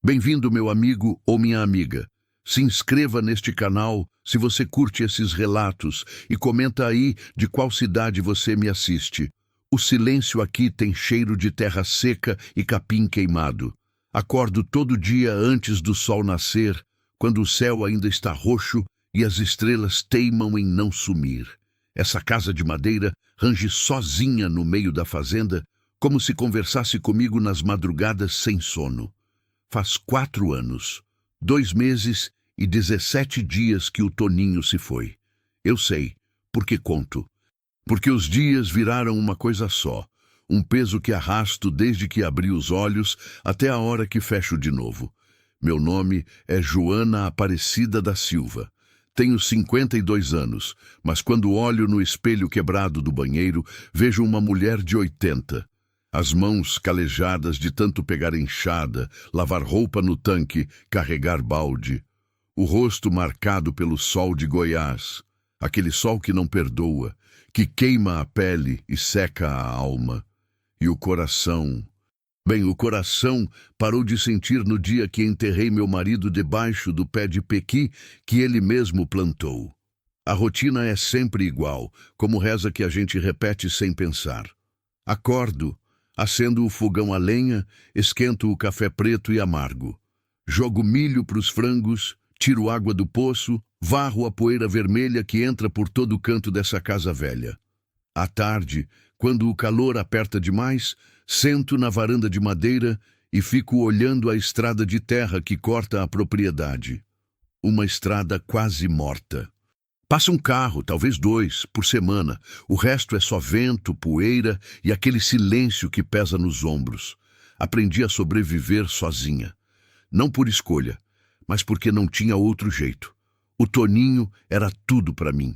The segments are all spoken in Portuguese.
Bem-vindo, meu amigo ou minha amiga. Se inscreva neste canal se você curte esses relatos e comenta aí de qual cidade você me assiste. O silêncio aqui tem cheiro de terra seca e capim queimado. Acordo todo dia antes do sol nascer, quando o céu ainda está roxo e as estrelas teimam em não sumir. Essa casa de madeira range sozinha no meio da fazenda, como se conversasse comigo nas madrugadas sem sono. Faz 4 anos, 2 meses e 17 dias que o Toninho se foi. Eu sei, porque conto. Porque os dias viraram uma coisa só, um peso que arrasto desde que abri os olhos até a hora que fecho de novo. Meu nome é Joana Aparecida da Silva. Tenho 52 anos, mas quando olho no espelho quebrado do banheiro, vejo uma mulher de 80. As mãos calejadas de tanto pegar enxada, lavar roupa no tanque, carregar balde. O rosto marcado pelo sol de Goiás, aquele sol que não perdoa, que queima a pele e seca a alma. E o coração... Bem, o coração parou de sentir no dia que enterrei meu marido debaixo do pé de pequi que ele mesmo plantou. A rotina é sempre igual, como reza que a gente repete sem pensar. Acordo, acendo o fogão a lenha, esquento o café preto e amargo. Jogo milho para os frangos, tiro água do poço, varro a poeira vermelha que entra por todo o canto dessa casa velha. À tarde, quando o calor aperta demais, sento na varanda de madeira e fico olhando a estrada de terra que corta a propriedade. Uma estrada quase morta. Passa um carro, talvez 2, por semana. O resto é só vento, poeira e aquele silêncio que pesa nos ombros. Aprendi a sobreviver sozinha. Não por escolha, mas porque não tinha outro jeito. O Toninho era tudo para mim.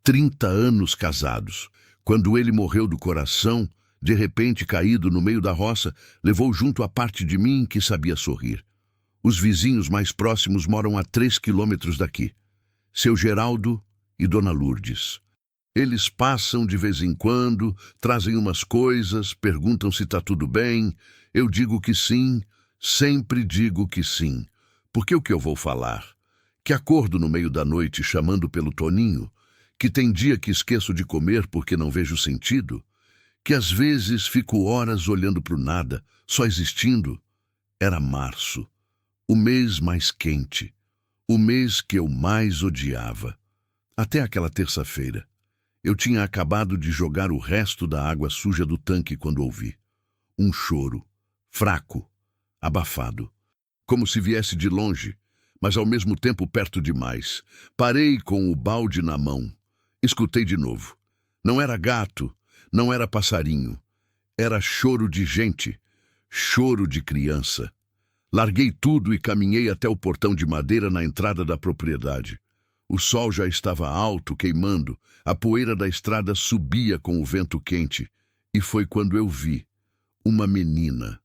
30 anos casados. Quando ele morreu do coração, de repente caído no meio da roça, levou junto a parte de mim que sabia sorrir. Os vizinhos mais próximos moram a 3 quilômetros daqui. Seu Geraldo e Dona Lourdes. Eles passam de vez em quando, trazem umas coisas, perguntam se está tudo bem. Eu digo que sim, sempre digo que sim. Porque o que eu vou falar? Que acordo no meio da noite chamando pelo Toninho? Que tem dia que esqueço de comer porque não vejo sentido? Que às vezes fico horas olhando para o nada, só existindo? Era março, o mês mais quente, o mês que eu mais odiava. Até aquela terça-feira. Eu tinha acabado de jogar o resto da água suja do tanque quando ouvi. Um choro, fraco, abafado, como se viesse de longe, mas ao mesmo tempo perto demais. Parei com o balde na mão. Escutei de novo. Não era gato, não era passarinho. Era choro de gente, choro de criança. Larguei tudo e caminhei até o portão de madeira na entrada da propriedade. O sol já estava alto, queimando. A poeira da estrada subia com o vento quente. E foi quando eu vi uma menina,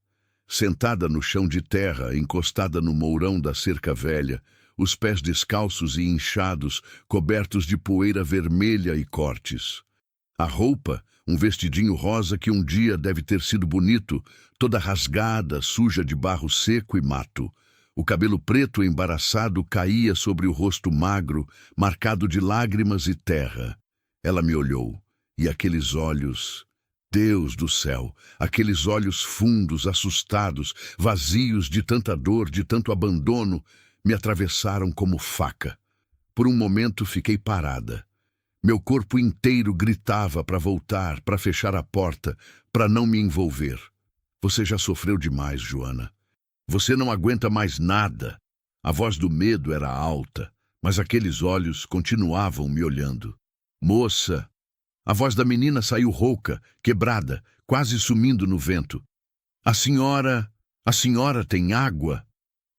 sentada no chão de terra, encostada no mourão da cerca velha, os pés descalços e inchados, cobertos de poeira vermelha e cortes. A roupa, um vestidinho rosa que um dia deve ter sido bonito, toda rasgada, suja de barro seco e mato. O cabelo preto embaraçado caía sobre o rosto magro, marcado de lágrimas e terra. Ela me olhou, e aqueles olhos... Deus do céu, aqueles olhos fundos, assustados, vazios de tanta dor, de tanto abandono, me atravessaram como faca. Por um momento fiquei parada. Meu corpo inteiro gritava para voltar, para fechar a porta, para não me envolver. Você já sofreu demais, Joana. Você não aguenta mais nada. A voz do medo era alta, mas aqueles olhos continuavam me olhando. Moça! A voz da menina saiu rouca, quebrada, quase sumindo no vento. A senhora tem água?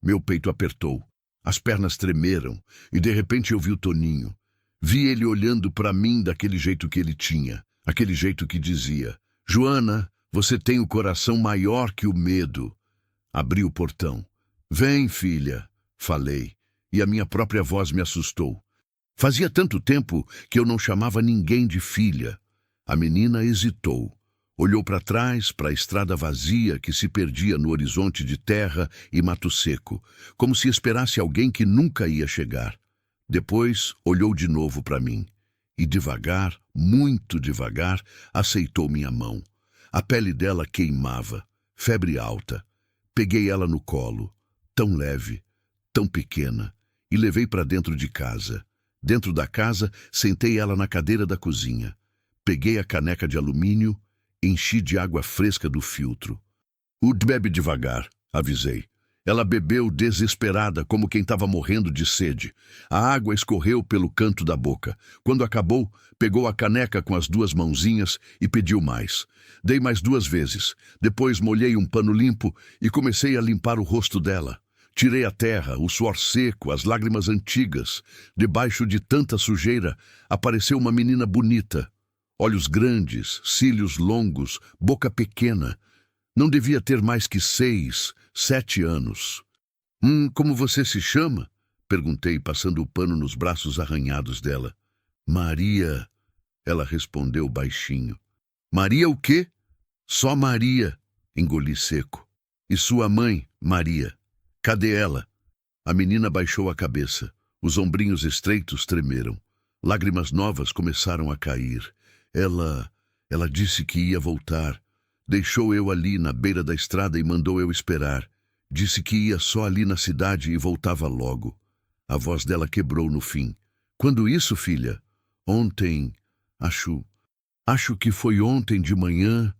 Meu peito apertou. As pernas tremeram e de repente eu vi o Toninho. Vi ele olhando para mim daquele jeito que ele tinha, aquele jeito que dizia: Joana, você tem o coração maior que o medo. Abri o portão. Vem, filha, falei, e a minha própria voz me assustou. Fazia tanto tempo que eu não chamava ninguém de filha. A menina hesitou. Olhou para trás, para a estrada vazia que se perdia no horizonte de terra e mato seco, como se esperasse alguém que nunca ia chegar. Depois olhou de novo para mim e devagar, muito devagar, aceitou minha mão. A pele dela queimava, febre alta. Peguei ela no colo, tão leve, tão pequena, e levei para dentro de casa. Dentro da casa, sentei ela na cadeira da cozinha. Peguei a caneca de alumínio, enchi de água fresca do filtro. Bebe devagar, avisei. Ela bebeu desesperada, como quem estava morrendo de sede. A água escorreu pelo canto da boca. Quando acabou, pegou a caneca com as 2 mãozinhas e pediu mais. Dei mais 2 vezes. Depois molhei um pano limpo e comecei a limpar o rosto dela. Tirei a terra, o suor seco, as lágrimas antigas. Debaixo de tanta sujeira, apareceu uma menina bonita. Olhos grandes, cílios longos, boca pequena. Não devia ter mais que 6, 7 anos. Como você se chama? Perguntei, passando o pano nos braços arranhados dela. Maria, ela respondeu baixinho. Maria o quê? Só Maria, engoli seco. E sua mãe, Maria? Cadê ela? A menina baixou a cabeça. Os ombrinhos estreitos tremeram. Lágrimas novas começaram a cair. Ela disse que ia voltar. Deixou eu ali na beira da estrada e mandou eu esperar. Disse que ia só ali na cidade e voltava logo. A voz dela quebrou no fim. Quando isso, filha? Ontem, acho que foi ontem de manhã.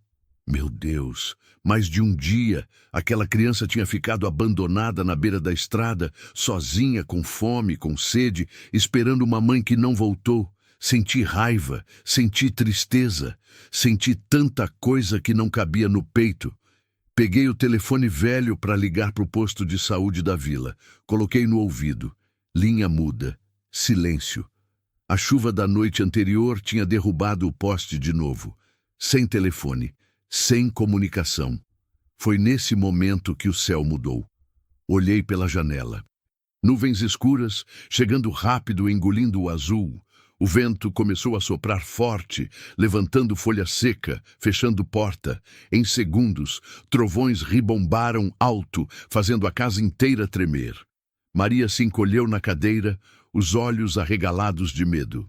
Meu Deus, mais de um dia, aquela criança tinha ficado abandonada na beira da estrada, sozinha, com fome, com sede, esperando uma mãe que não voltou. Senti raiva, senti tristeza, senti tanta coisa que não cabia no peito. Peguei o telefone velho para ligar para o posto de saúde da vila. Coloquei no ouvido. Linha muda. Silêncio. A chuva da noite anterior tinha derrubado o poste de novo. Sem telefone, sem comunicação. Foi nesse momento que o céu mudou. Olhei pela janela. Nuvens escuras, chegando rápido, engolindo o azul. O vento começou a soprar forte, levantando folha seca, fechando porta. Em segundos, trovões ribombaram alto, fazendo a casa inteira tremer. Maria se encolheu na cadeira, os olhos arregalados de medo.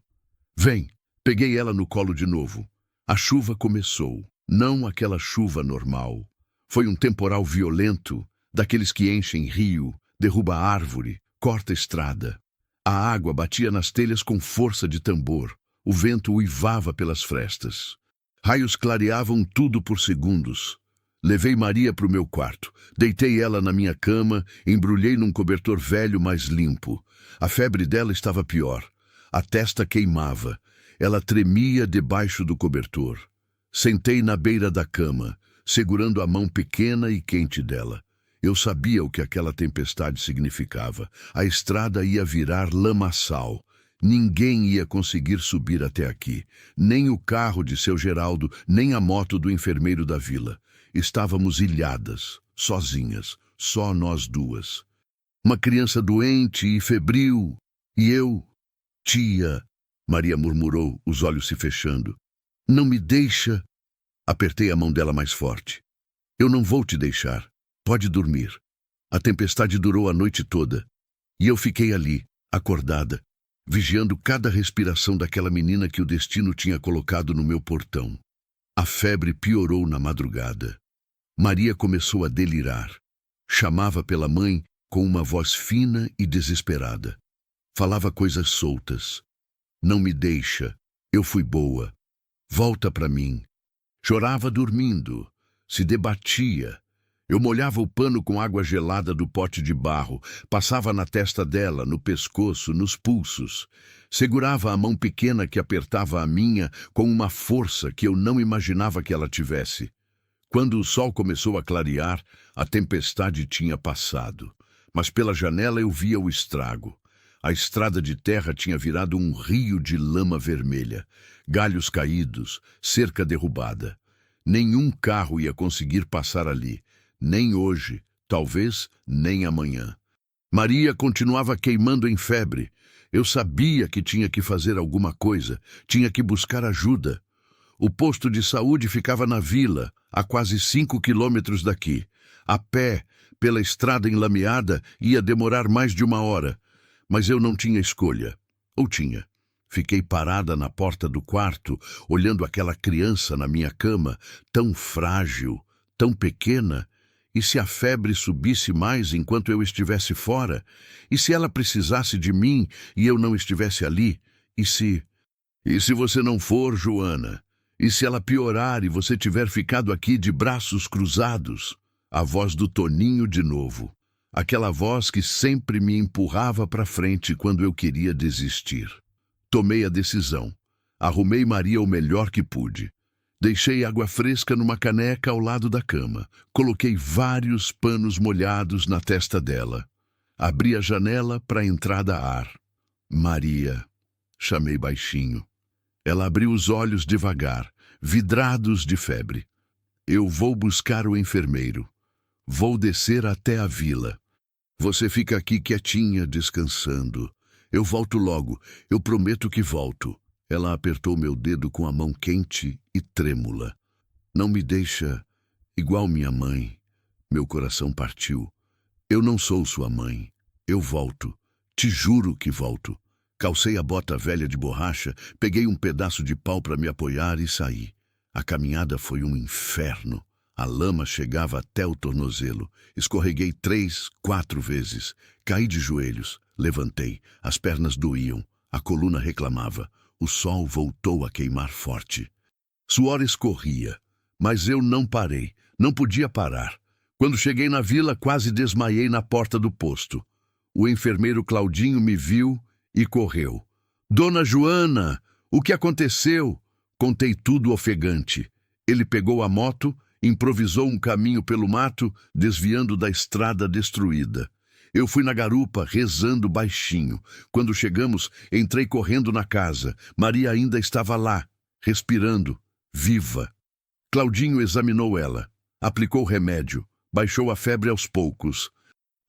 Vem, peguei ela no colo de novo. A chuva começou, não aquela chuva normal. Foi um temporal violento, daqueles que enchem rio, derruba árvore, corta estrada. A água batia nas telhas com força de tambor. O vento uivava pelas frestas. Raios clareavam tudo por segundos. Levei Maria para o meu quarto. Deitei ela na minha cama, embrulhei num cobertor velho mais limpo. A febre dela estava pior. A testa queimava. Ela tremia debaixo do cobertor. Sentei na beira da cama, segurando a mão pequena e quente dela. Eu sabia o que aquela tempestade significava. A estrada ia virar lamaçal. Ninguém ia conseguir subir até aqui. Nem o carro de seu Geraldo, nem a moto do enfermeiro da vila. Estávamos ilhadas, sozinhas, só nós duas. Uma criança doente e febril. E eu... Tia, Maria murmurou, os olhos se fechando. Não me deixa... Apertei a mão dela mais forte. Eu não vou te deixar. Pode dormir. A tempestade durou a noite toda. E eu fiquei ali, acordada, vigiando cada respiração daquela menina que o destino tinha colocado no meu portão. A febre piorou na madrugada. Maria começou a delirar. Chamava pela mãe com uma voz fina e desesperada. Falava coisas soltas. Não me deixa. Eu fui boa. Volta para mim. Chorava dormindo. Se debatia. Eu molhava o pano com água gelada do pote de barro, passava na testa dela, no pescoço, nos pulsos. Segurava a mão pequena que apertava a minha com uma força que eu não imaginava que ela tivesse. Quando o sol começou a clarear, a tempestade tinha passado. Mas pela janela eu via o estrago. A estrada de terra tinha virado um rio de lama vermelha, galhos caídos, cerca derrubada. Nenhum carro ia conseguir passar ali. Nem hoje, talvez nem amanhã. Maria continuava queimando em febre. Eu sabia que tinha que fazer alguma coisa, tinha que buscar ajuda. O posto de saúde ficava na vila, a quase 5 quilômetros daqui. A pé, pela estrada enlameada, ia demorar mais de 1 hora. Mas eu não tinha escolha. Ou tinha? Fiquei parada na porta do quarto, olhando aquela criança na minha cama, tão frágil, tão pequena. E se a febre subisse mais enquanto eu estivesse fora? E se ela precisasse de mim e eu não estivesse ali? E se... E se você não for, Joana? E se ela piorar e você tiver ficado aqui de braços cruzados? A voz do Toninho de novo. Aquela voz que sempre me empurrava para frente quando eu queria desistir. Tomei a decisão. Arrumei Maria o melhor que pude. Deixei água fresca numa caneca ao lado da cama. Coloquei vários panos molhados na testa dela. Abri a janela para a entrada ar. Maria, chamei baixinho. Ela abriu os olhos devagar, vidrados de febre. Eu vou buscar o enfermeiro. Vou descer até a vila. Você fica aqui quietinha, descansando. Eu volto logo, eu prometo que volto. Ela apertou meu dedo com a mão quente e trêmula. Não me deixa igual minha mãe. Meu coração partiu. Eu não sou sua mãe. Eu volto. Te juro que volto. Calcei a bota velha de borracha, peguei um pedaço de pau para me apoiar e saí. A caminhada foi um inferno. A lama chegava até o tornozelo. Escorreguei 3, 4 vezes. Caí de joelhos. Levantei. As pernas doíam. A coluna reclamava. O sol voltou a queimar forte. Suor escorria. Mas eu não parei. Não podia parar. Quando cheguei na vila, quase desmaiei na porta do posto. O enfermeiro Claudinho me viu e correu. Dona Joana, o que aconteceu? Contei tudo ofegante. Ele pegou a moto, improvisou um caminho pelo mato, desviando da estrada destruída. Eu fui na garupa, rezando baixinho. Quando chegamos, entrei correndo na casa. Maria ainda estava lá, respirando, viva. Claudinho examinou ela. Aplicou remédio. Baixou a febre aos poucos.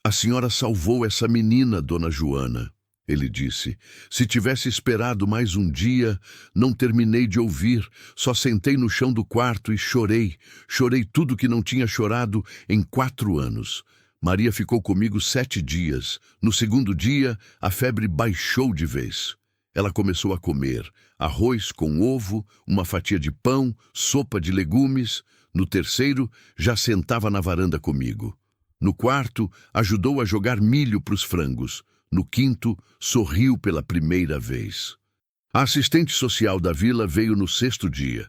A senhora salvou essa menina, Dona Joana. Ele disse. Se tivesse esperado mais um dia, não terminei de ouvir. Só sentei no chão do quarto e chorei. Chorei tudo que não tinha chorado em 4 anos. Maria ficou comigo 7 dias. No segundo dia, a febre baixou de vez. Ela começou a comer arroz com ovo, uma fatia de pão, sopa de legumes. No terceiro, já sentava na varanda comigo. No quarto, ajudou a jogar milho para os frangos. No quinto, sorriu pela primeira vez. A assistente social da vila veio no 6º dia.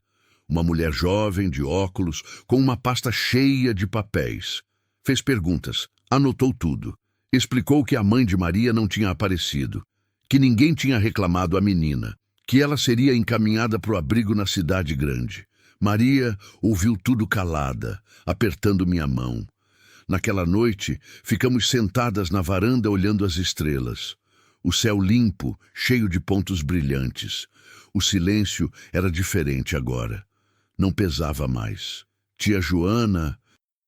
Uma mulher jovem, de óculos, com uma pasta cheia de papéis. Fez perguntas, anotou tudo. Explicou que a mãe de Maria não tinha aparecido, que ninguém tinha reclamado a menina, que ela seria encaminhada para o abrigo na cidade grande. Maria ouviu tudo calada, apertando minha mão. Naquela noite, ficamos sentadas na varanda olhando as estrelas. O céu limpo, cheio de pontos brilhantes. O silêncio era diferente agora. Não pesava mais. Tia Joana...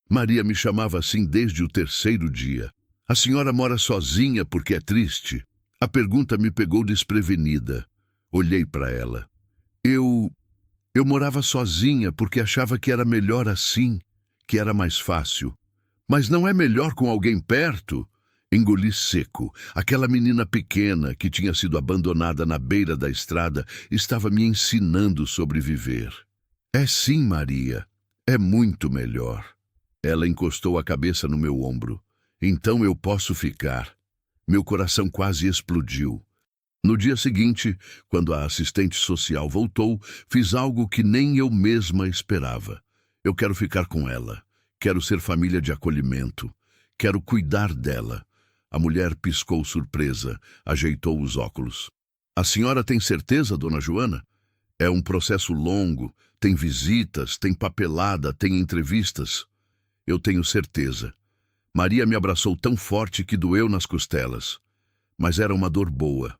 Maria me chamava assim desde o 3º dia. A senhora mora sozinha porque é triste? A pergunta me pegou desprevenida. Olhei para ela. Eu morava sozinha porque achava que era melhor assim, que era mais fácil. Mas não é melhor com alguém perto? Engoli seco. Aquela menina pequena que tinha sido abandonada na beira da estrada estava me ensinando sobre viver. É sim, Maria. É muito melhor. Ela encostou a cabeça no meu ombro. Então eu posso ficar. Meu coração quase explodiu. No dia seguinte, quando a assistente social voltou, fiz algo que nem eu mesma esperava. Eu quero ficar com ela. Quero ser família de acolhimento. Quero cuidar dela. A mulher piscou surpresa, ajeitou os óculos. A senhora tem certeza, Dona Joana? É um processo longo, tem visitas, tem papelada, tem entrevistas. Eu tenho certeza. Maria me abraçou tão forte que doeu nas costelas. Mas era uma dor boa.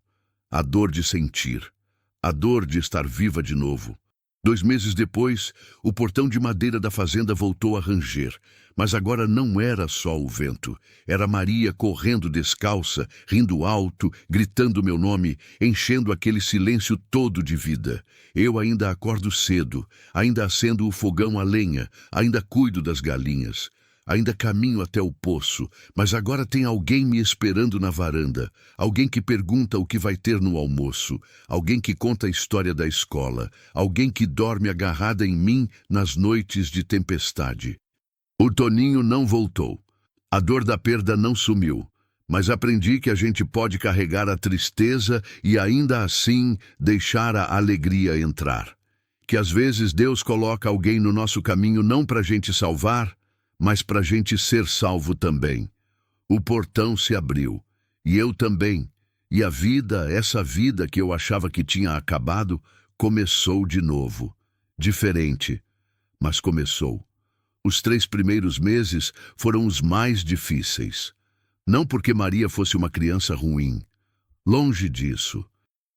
A dor de sentir. A dor de estar viva de novo. 2 meses depois, o portão de madeira da fazenda voltou a ranger. Mas agora não era só o vento. Era Maria correndo descalça, rindo alto, gritando meu nome, enchendo aquele silêncio todo de vida. Eu ainda acordo cedo, ainda acendo o fogão a lenha, ainda cuido das galinhas. Ainda caminho até o poço, mas agora tem alguém me esperando na varanda. Alguém que pergunta o que vai ter no almoço. Alguém que conta a história da escola. Alguém que dorme agarrada em mim nas noites de tempestade. O Toninho não voltou. A dor da perda não sumiu. Mas aprendi que a gente pode carregar a tristeza e ainda assim deixar a alegria entrar. Que às vezes Deus coloca alguém no nosso caminho não para a gente salvar, mas para a gente ser salvo também. O portão se abriu, e eu também, e a vida, essa vida que eu achava que tinha acabado, começou de novo. Diferente, mas começou. Os 3 primeiros meses foram os mais difíceis. Não porque Maria fosse uma criança ruim. Longe disso.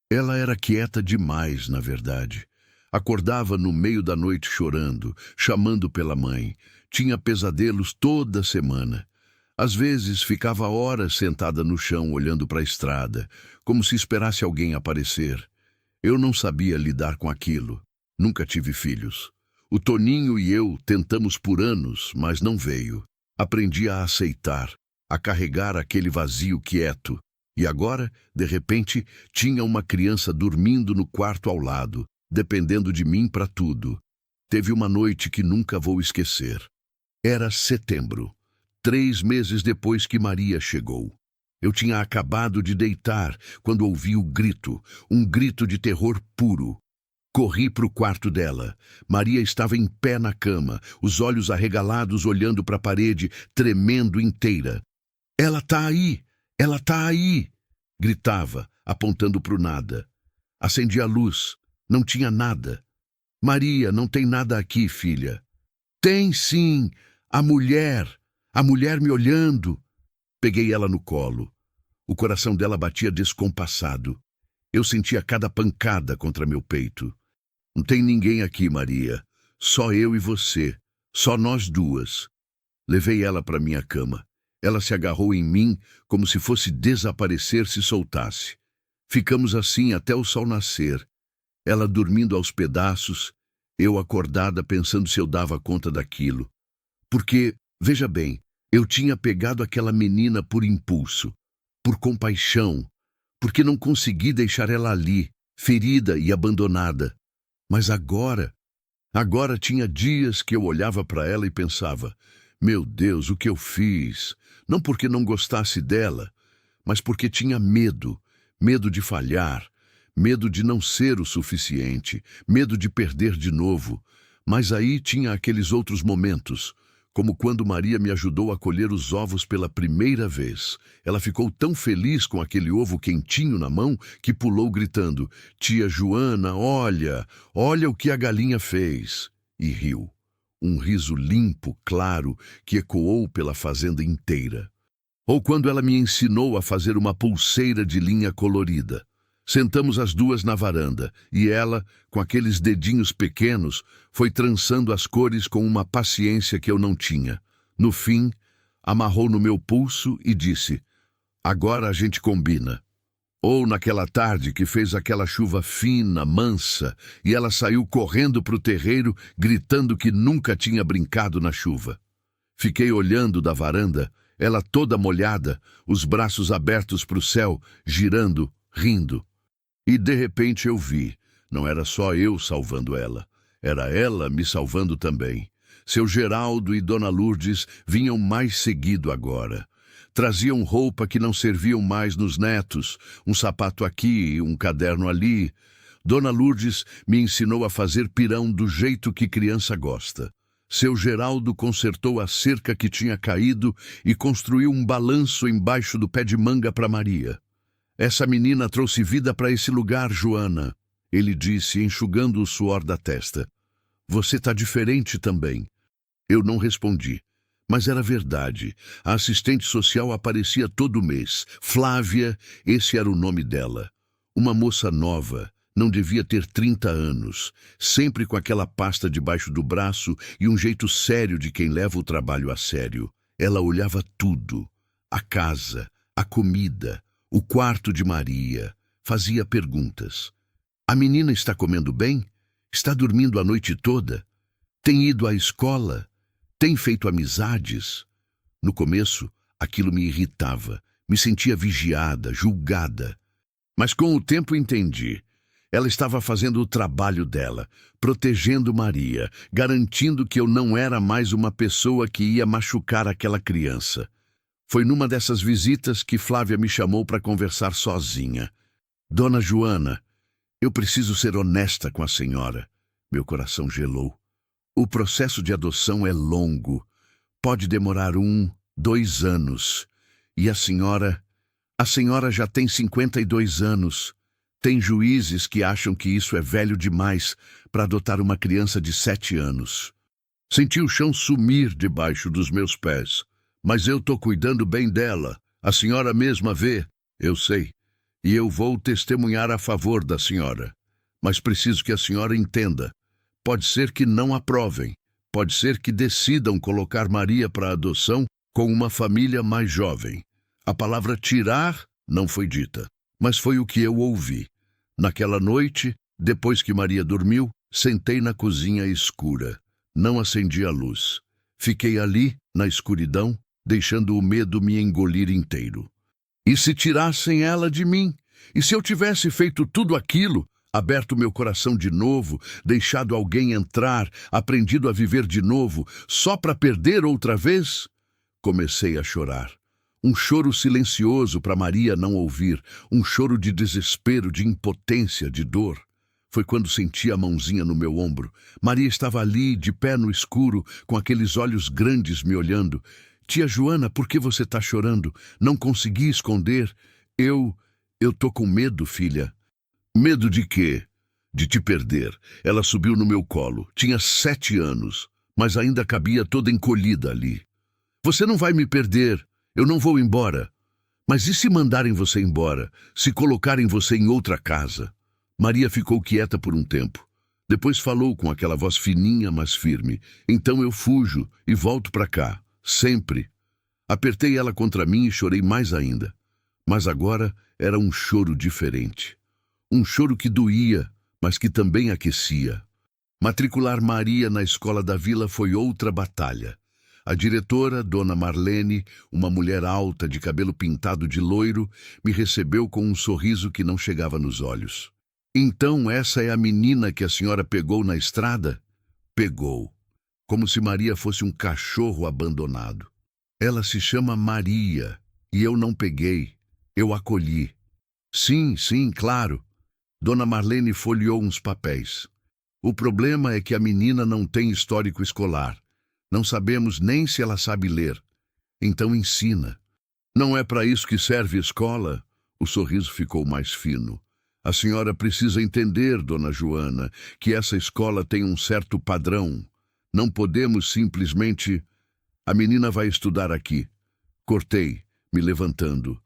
Ela era quieta demais, na verdade. Acordava no meio da noite chorando, chamando pela mãe. Tinha pesadelos toda semana. Às vezes ficava horas sentada no chão olhando para a estrada, como se esperasse alguém aparecer. Eu não sabia lidar com aquilo. Nunca tive filhos. O Toninho e eu tentamos por anos, mas não veio. Aprendi a aceitar, a carregar aquele vazio quieto. E agora, de repente, tinha uma criança dormindo no quarto ao lado, dependendo de mim para tudo. Teve uma noite que nunca vou esquecer. Era setembro, 3 meses depois que Maria chegou. Eu tinha acabado de deitar quando ouvi o grito, um grito de terror puro. Corri para o quarto dela. Maria estava em pé na cama, os olhos arregalados olhando para a parede, tremendo inteira. "Ela tá aí! Ela tá aí!" gritava, apontando para o nada. Acendi a luz. Não tinha nada. "Maria, não tem nada aqui, filha." "Tem sim! A mulher me olhando." Peguei ela no colo. O coração dela batia descompassado. Eu sentia cada pancada contra meu peito. "Não tem ninguém aqui, Maria. Só eu e você. Só nós duas." Levei ela para minha cama. Ela se agarrou em mim como se fosse desaparecer se soltasse. Ficamos assim até o sol nascer. Ela dormindo aos pedaços, eu acordada pensando se eu dava conta daquilo. Porque, veja bem, eu tinha pegado aquela menina por impulso, por compaixão, porque não consegui deixar ela ali, ferida e abandonada. Mas agora tinha dias que eu olhava para ela e pensava, meu Deus, o que eu fiz? Não porque não gostasse dela, mas porque tinha medo, medo de falhar, medo de não ser o suficiente, medo de perder de novo. Mas aí tinha aqueles outros momentos, como quando Maria me ajudou a colher os ovos pela primeira vez. Ela ficou tão feliz com aquele ovo quentinho na mão que pulou gritando, "Tia Joana, olha, olha o que a galinha fez!" E riu. Um riso limpo, claro, que ecoou pela fazenda inteira. Ou quando ela me ensinou a fazer uma pulseira de linha colorida. Sentamos as duas na varanda, e ela, com aqueles dedinhos pequenos, foi trançando as cores com uma paciência que eu não tinha. No fim, amarrou no meu pulso e disse, "Agora a gente combina." Ou naquela tarde que fez aquela chuva fina, mansa, e ela saiu correndo para o terreiro, gritando que nunca tinha brincado na chuva. Fiquei olhando da varanda, ela toda molhada, os braços abertos para o céu, girando, rindo. E de repente eu vi, não era só eu salvando ela, era ela me salvando também. Seu Geraldo e Dona Lourdes vinham mais seguido agora. Traziam roupa que não serviam mais nos netos, um sapato aqui, um caderno ali. Dona Lourdes me ensinou a fazer pirão do jeito que criança gosta. Seu Geraldo consertou a cerca que tinha caído e construiu um balanço embaixo do pé de manga para Maria. "Essa menina trouxe vida para esse lugar, Joana," ele disse, enxugando o suor da testa. "Você tá diferente também." Eu não respondi. Mas era verdade. A assistente social aparecia todo mês. Flávia, esse era o nome dela. Uma moça nova, Não devia ter 30 anos, sempre com aquela pasta debaixo do braço e um jeito sério de quem leva o trabalho a sério. Ela olhava tudo, a casa, a comida, o quarto de Maria, fazia perguntas. A menina está comendo bem? Está dormindo a noite toda? Tem ido à escola? Tem feito amizades? No começo, aquilo me irritava, me sentia vigiada, julgada. Mas com o tempo entendi. Ela estava fazendo o trabalho dela, protegendo Maria, garantindo que eu não era mais uma pessoa que ia machucar aquela criança. Foi numa dessas visitas que Flávia me chamou para conversar sozinha. Dona Joana, eu preciso ser honesta com a senhora. Meu coração gelou. O processo de adoção é longo. Pode demorar 1, 2 anos. E a senhora já tem 52 anos. Tem juízes que acham que isso é velho demais para adotar uma criança de 7 anos. Senti o chão sumir debaixo dos meus pés. Mas eu tô cuidando bem dela. A senhora mesma vê. Eu sei. E eu vou testemunhar a favor da senhora. Mas preciso que a senhora entenda. Pode ser que não aprovem. Pode ser que decidam colocar Maria para adoção com uma família mais jovem. A palavra tirar não foi dita, mas foi o que eu ouvi. Naquela noite, depois que Maria dormiu, sentei na cozinha escura. Não acendi a luz. Fiquei ali, na escuridão, deixando o medo me engolir inteiro. E se tirassem ela de mim? E se eu tivesse feito tudo aquilo, aberto meu coração de novo, deixado alguém entrar, aprendido a viver de novo, só para perder outra vez? Comecei a chorar. Um choro silencioso para Maria não ouvir, um choro de desespero, de impotência, de dor. Foi quando senti a mãozinha no meu ombro. Maria estava ali, de pé no escuro, com aqueles olhos grandes me olhando. Tia Joana, por que você está chorando? Não consegui esconder. Eu tô com medo, filha. Medo de quê? De te perder. Ela subiu no meu colo. Tinha 7 anos, mas ainda cabia toda encolhida ali. Você não vai me perder. Eu não vou embora. Mas e se mandarem você embora? Se colocarem você em outra casa? Maria ficou quieta por um tempo. Depois falou com aquela voz fininha, mas firme. Então eu fujo e volto para cá. Sempre. Apertei ela contra mim e chorei mais ainda. Mas agora era um choro diferente. Um choro que doía, mas que também aquecia. Matricular Maria na escola da vila foi outra batalha. A diretora, Dona Marlene, uma mulher alta de cabelo pintado de loiro, me recebeu com um sorriso que não chegava nos olhos. Então essa é a menina que a senhora pegou na estrada? Pegou. Como se Maria fosse um cachorro abandonado. Ela se chama Maria, e eu não peguei. Eu acolhi. Sim, claro. Dona Marlene folheou uns papéis. O problema é que a menina não tem histórico escolar. Não sabemos nem se ela sabe ler. Então ensina. Não é para isso que serve escola? O sorriso ficou mais fino. A senhora precisa entender, Dona Joana, que essa escola tem um certo padrão. Não podemos simplesmente... A menina vai estudar aqui. Cortei, me levantando.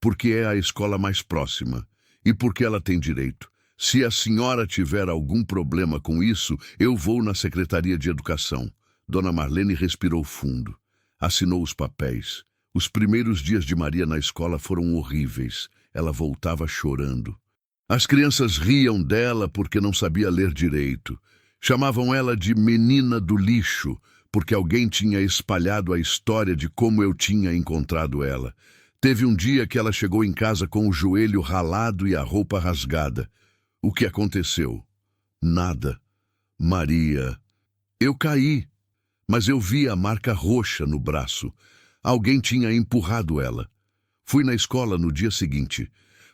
Porque é a escola mais próxima. E porque ela tem direito. Se a senhora tiver algum problema com isso, eu vou na Secretaria de Educação. Dona Marlene respirou fundo. Assinou os papéis. Os primeiros dias de Maria na escola foram horríveis. Ela voltava chorando. As crianças riam dela porque não sabia ler direito. Chamavam ela de menina do lixo, porque alguém tinha espalhado a história de como eu tinha encontrado ela. Teve um dia que ela chegou em casa com o joelho ralado e a roupa rasgada. O que aconteceu? Nada. Maria. Eu caí, mas eu vi a marca roxa no braço. Alguém tinha empurrado ela. Fui na escola no dia seguinte.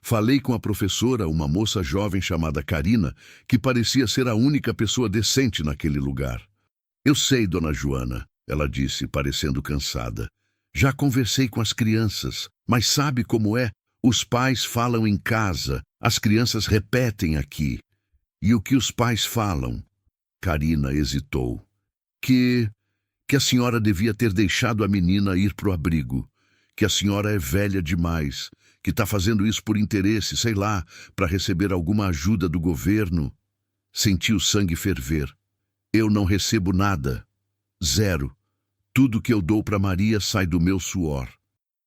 Falei com a professora, uma moça jovem chamada Karina, que parecia ser a única pessoa decente naquele lugar. Eu sei, Dona Joana, ela disse, parecendo cansada. Já conversei com as crianças, mas sabe como é? Os pais falam em casa, as crianças repetem aqui. E o que os pais falam? Karina hesitou. Que a senhora devia ter deixado a menina ir pro abrigo. Que a senhora é velha demais. que está fazendo isso por interesse, sei lá, para receber alguma ajuda do governo. Senti o sangue ferver. Eu não recebo nada. Zero. Tudo que eu dou para Maria sai do meu suor.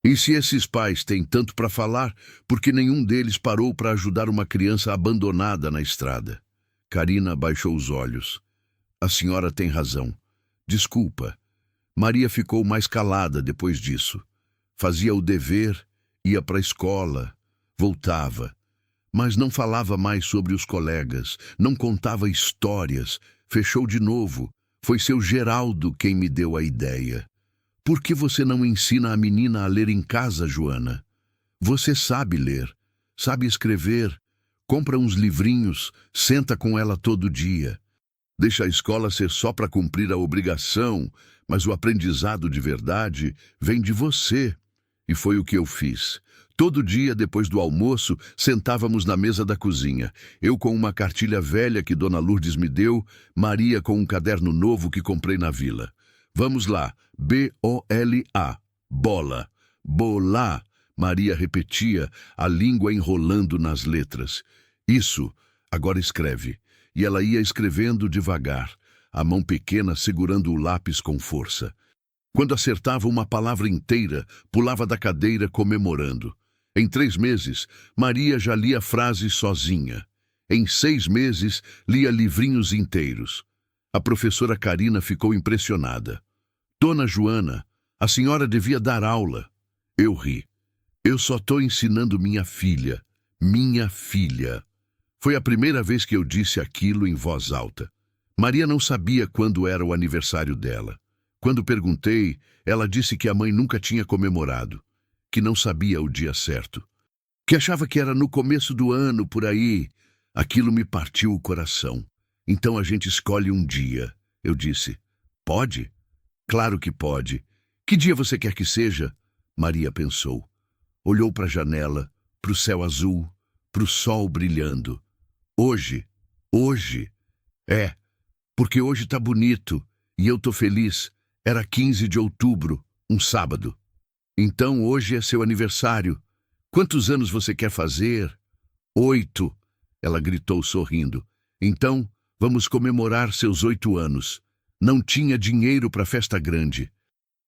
E se esses pais têm tanto para falar, por que nenhum deles parou para ajudar uma criança abandonada na estrada? Karina baixou os olhos. A senhora tem razão. Desculpa. Maria ficou mais calada depois disso. Fazia o dever, ia para a escola, voltava. Mas não falava mais sobre os colegas, não contava histórias. Fechou de novo. Foi seu Geraldo quem me deu a ideia. Por que você não ensina a menina a ler em casa, Joana? Você sabe ler, sabe escrever, compra uns livrinhos, senta com ela todo dia. Deixa a escola ser só para cumprir a obrigação, mas o aprendizado de verdade vem de você. E foi o que eu fiz. Todo dia, depois do almoço, sentávamos na mesa da cozinha. Eu com uma cartilha velha que Dona Lourdes me deu, Maria com um caderno novo que comprei na vila. Vamos lá, B-O-L-A, bola, bolá, Maria repetia, a língua enrolando nas letras. Isso, agora escreve. E ela ia escrevendo devagar, a mão pequena segurando o lápis com força. Quando acertava uma palavra inteira, pulava da cadeira comemorando. Em 3 meses, Maria já lia frases sozinha. Em 6 meses, lia livrinhos inteiros. A professora Karina ficou impressionada. Dona Joana, a senhora devia dar aula. Eu ri. Eu só estou ensinando minha filha. Minha filha. Foi a primeira vez que eu disse aquilo em voz alta. Maria não sabia quando era o aniversário dela. Quando perguntei, ela disse que a mãe nunca tinha comemorado, que não sabia o dia certo, que achava que era no começo do ano, por aí. Aquilo me partiu o coração. Então a gente escolhe um dia. Eu disse, pode? Claro que pode. Que dia você quer que seja? Maria pensou. Olhou para a janela, para o céu azul, para o sol brilhando. Hoje, hoje. É, porque hoje está bonito e eu tô feliz. Era 15 de outubro, um sábado. Então hoje é seu aniversário. Quantos anos você quer fazer? 8, ela gritou sorrindo. Então, vamos comemorar seus 8 anos. Não tinha dinheiro para festa grande,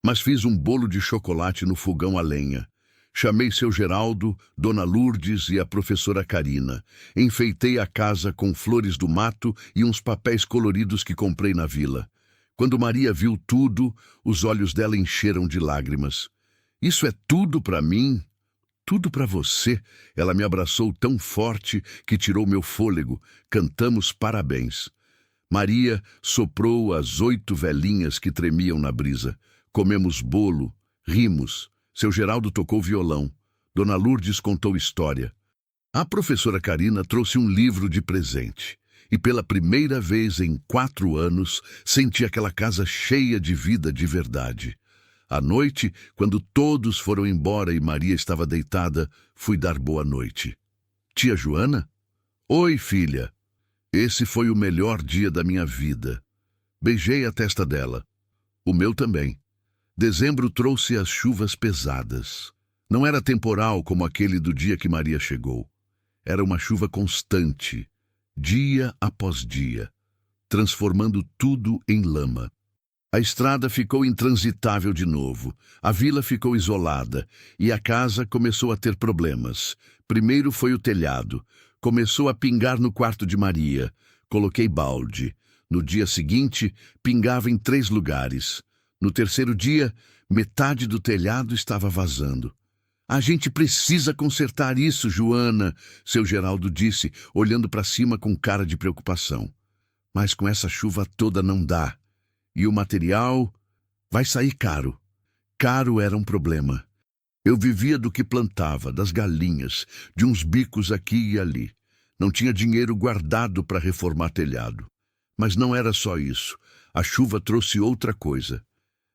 mas fiz um bolo de chocolate no fogão a lenha. Chamei seu Geraldo, Dona Lourdes e a professora Karina. Enfeitei a casa com flores do mato e uns papéis coloridos que comprei na vila. Quando Maria viu tudo, os olhos dela encheram de lágrimas. Isso é tudo para mim? Tudo para você. Ela me abraçou tão forte que tirou meu fôlego. Cantamos parabéns. Maria soprou as 8 velhinhas que tremiam na brisa. Comemos bolo, rimos. Seu Geraldo tocou violão. Dona Lourdes contou história. A professora Karina trouxe um livro de presente. E pela primeira vez em 4 anos, senti aquela casa cheia de vida de verdade. À noite, quando todos foram embora e Maria estava deitada, fui dar boa noite. Tia Joana? Oi, filha. Esse foi o melhor dia da minha vida. Beijei a testa dela. O meu também. Dezembro trouxe as chuvas pesadas. Não era temporal como aquele do dia que Maria chegou. Era uma chuva constante, dia após dia, transformando tudo em lama. A estrada ficou intransitável de novo, a vila ficou isolada e a casa começou a ter problemas. Primeiro foi o telhado. Começou a pingar no quarto de Maria. Coloquei balde. No dia seguinte, pingava em 3 lugares. No terceiro dia, metade do telhado estava vazando. A gente precisa consertar isso, Joana, seu Geraldo disse, olhando para cima com cara de preocupação. Mas com essa chuva toda não dá. E o material vai sair caro. Caro era um problema. Eu vivia do que plantava, das galinhas, de uns bicos aqui e ali. Não tinha dinheiro guardado para reformar telhado. Mas não era só isso. A chuva trouxe outra coisa.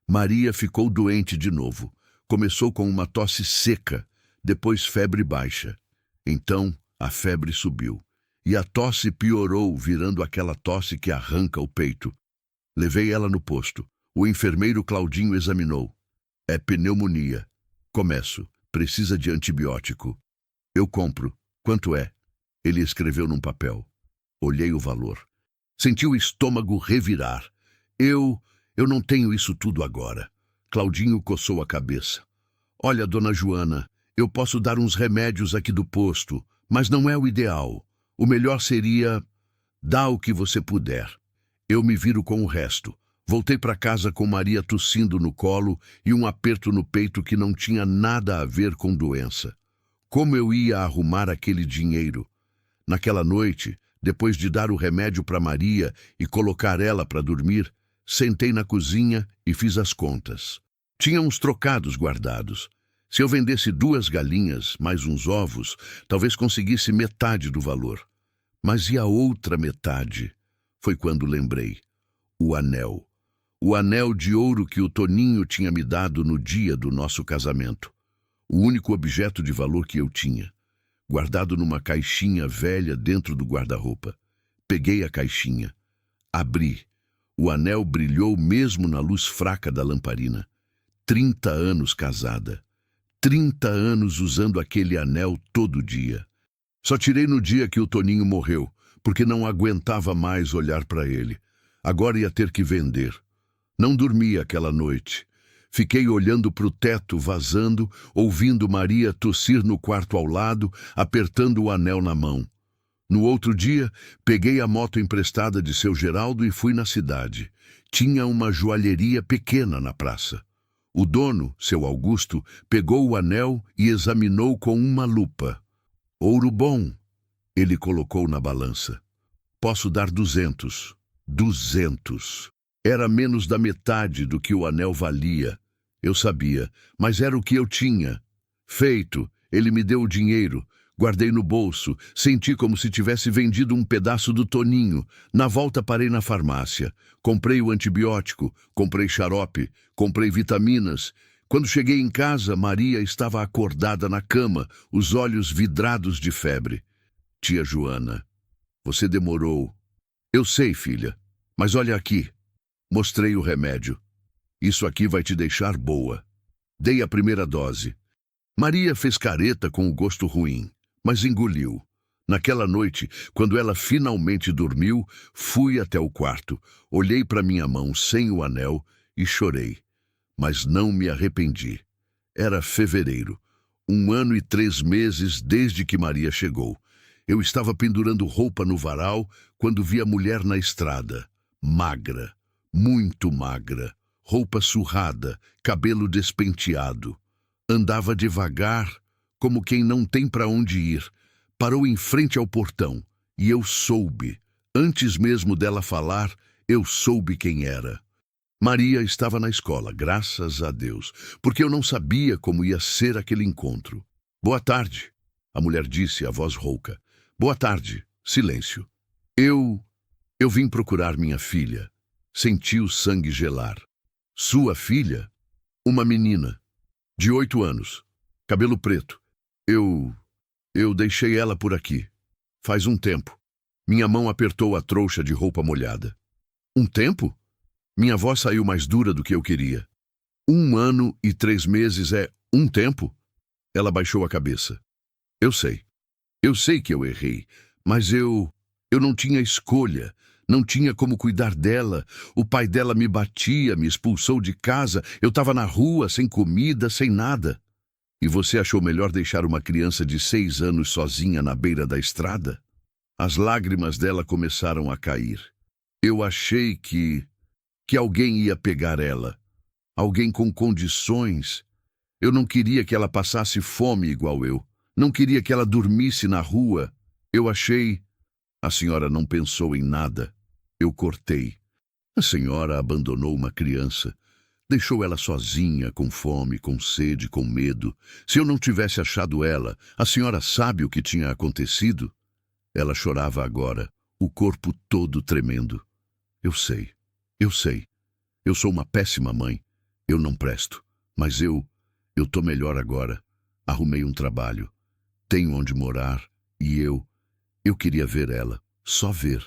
Maria ficou doente de novo. Começou com uma tosse seca, depois febre baixa. Então, a febre subiu. E a tosse piorou, virando aquela tosse que arranca o peito. Levei ela no posto. O enfermeiro Claudinho examinou. É pneumonia. Começo. precisa de antibiótico. Eu compro. Quanto é? Ele escreveu num papel. Olhei o valor. Senti o estômago revirar. Eu não tenho isso tudo agora. Claudinho coçou a cabeça. Olha, dona Joana, eu posso dar uns remédios aqui do posto, mas não é o ideal. O melhor seria... Dá o que você puder. Eu me viro com o resto. Voltei para casa com Maria tossindo no colo e um aperto no peito que não tinha nada a ver com doença. Como eu ia arrumar aquele dinheiro? Naquela noite, depois de dar o remédio para Maria e colocar ela para dormir, sentei na cozinha e fiz as contas. Tinha uns trocados guardados. Se eu vendesse 2 galinhas, mais uns ovos, talvez conseguisse metade do valor. Mas e a outra metade? Foi quando lembrei. O anel. O anel de ouro que o Toninho tinha me dado no dia do nosso casamento. O único objeto de valor que eu tinha. Guardado numa caixinha velha dentro do guarda-roupa. Peguei a caixinha. Abri. O anel brilhou mesmo na luz fraca da lamparina. 30 anos casada. 30 anos usando aquele anel todo dia. Só tirei no dia que o Toninho morreu, porque não aguentava mais olhar para ele. Agora ia ter que vender. Não dormi aquela noite. Fiquei olhando para o teto vazando, ouvindo Maria tossir no quarto ao lado, apertando o anel na mão. No outro dia, peguei a moto emprestada de seu Geraldo e fui na cidade. Tinha uma joalheria pequena na praça. O dono, seu Augusto, pegou o anel e examinou com uma lupa. Ouro bom, ele colocou na balança. Posso dar 200. 200. Era menos da metade do que o anel valia. Eu sabia, mas era o que eu tinha. Feito, ele me deu o dinheiro. Guardei no bolso, senti como se tivesse vendido um pedaço do Toninho. Na volta parei na farmácia. Comprei o antibiótico, comprei xarope, comprei vitaminas. Quando cheguei em casa, Maria estava acordada na cama, os olhos vidrados de febre. Tia Joana, você demorou. Eu sei, filha, mas olha aqui. Mostrei o remédio. Isso aqui vai te deixar boa. Dei a primeira dose. Maria fez careta com o gosto ruim, mas engoliu. Naquela noite, quando ela finalmente dormiu, fui até o quarto, olhei para minha mão sem o anel e chorei. Mas não me arrependi. Era fevereiro, 1 ano e 3 meses desde que Maria chegou. Eu estava pendurando roupa no varal quando vi a mulher na estrada. Magra, muito magra, roupa surrada, cabelo despenteado. Andava devagar, como quem não tem para onde ir. Parou em frente ao portão, e eu soube. Antes mesmo dela falar, eu soube quem era. Maria estava na escola, graças a Deus, porque eu não sabia como ia ser aquele encontro. Boa tarde, a mulher disse, a voz rouca. Boa tarde, silêncio. Eu vim procurar minha filha. Senti o sangue gelar. Sua filha? Uma menina, de 8 anos, cabelo preto. Eu deixei ela por aqui. Faz um tempo. Minha mão apertou a trouxa de roupa molhada. Um tempo? Minha voz saiu mais dura do que eu queria. 1 ano e 3 meses é um tempo? Ela baixou a cabeça. Eu sei. Eu sei que eu errei, mas eu não tinha escolha. Não tinha como cuidar dela. O pai dela me batia, me expulsou de casa. Eu estava na rua, sem comida, sem nada. E você achou melhor deixar uma criança de 6 anos sozinha na beira da estrada? As lágrimas dela começaram a cair. Eu achei que alguém ia pegar ela. Alguém com condições. Eu não queria que ela passasse fome igual eu. Não queria que ela dormisse na rua. Eu achei... A senhora não pensou em nada. Eu cortei. A senhora abandonou uma criança. Deixou ela sozinha, com fome, com sede, com medo. Se eu não tivesse achado ela, a senhora sabe o que tinha acontecido? Ela chorava agora, o corpo todo tremendo. Eu sei. Eu sou uma péssima mãe. Eu não presto. Mas eu tô melhor agora. Arrumei um trabalho. Tenho onde morar. E eu queria ver ela. Só ver.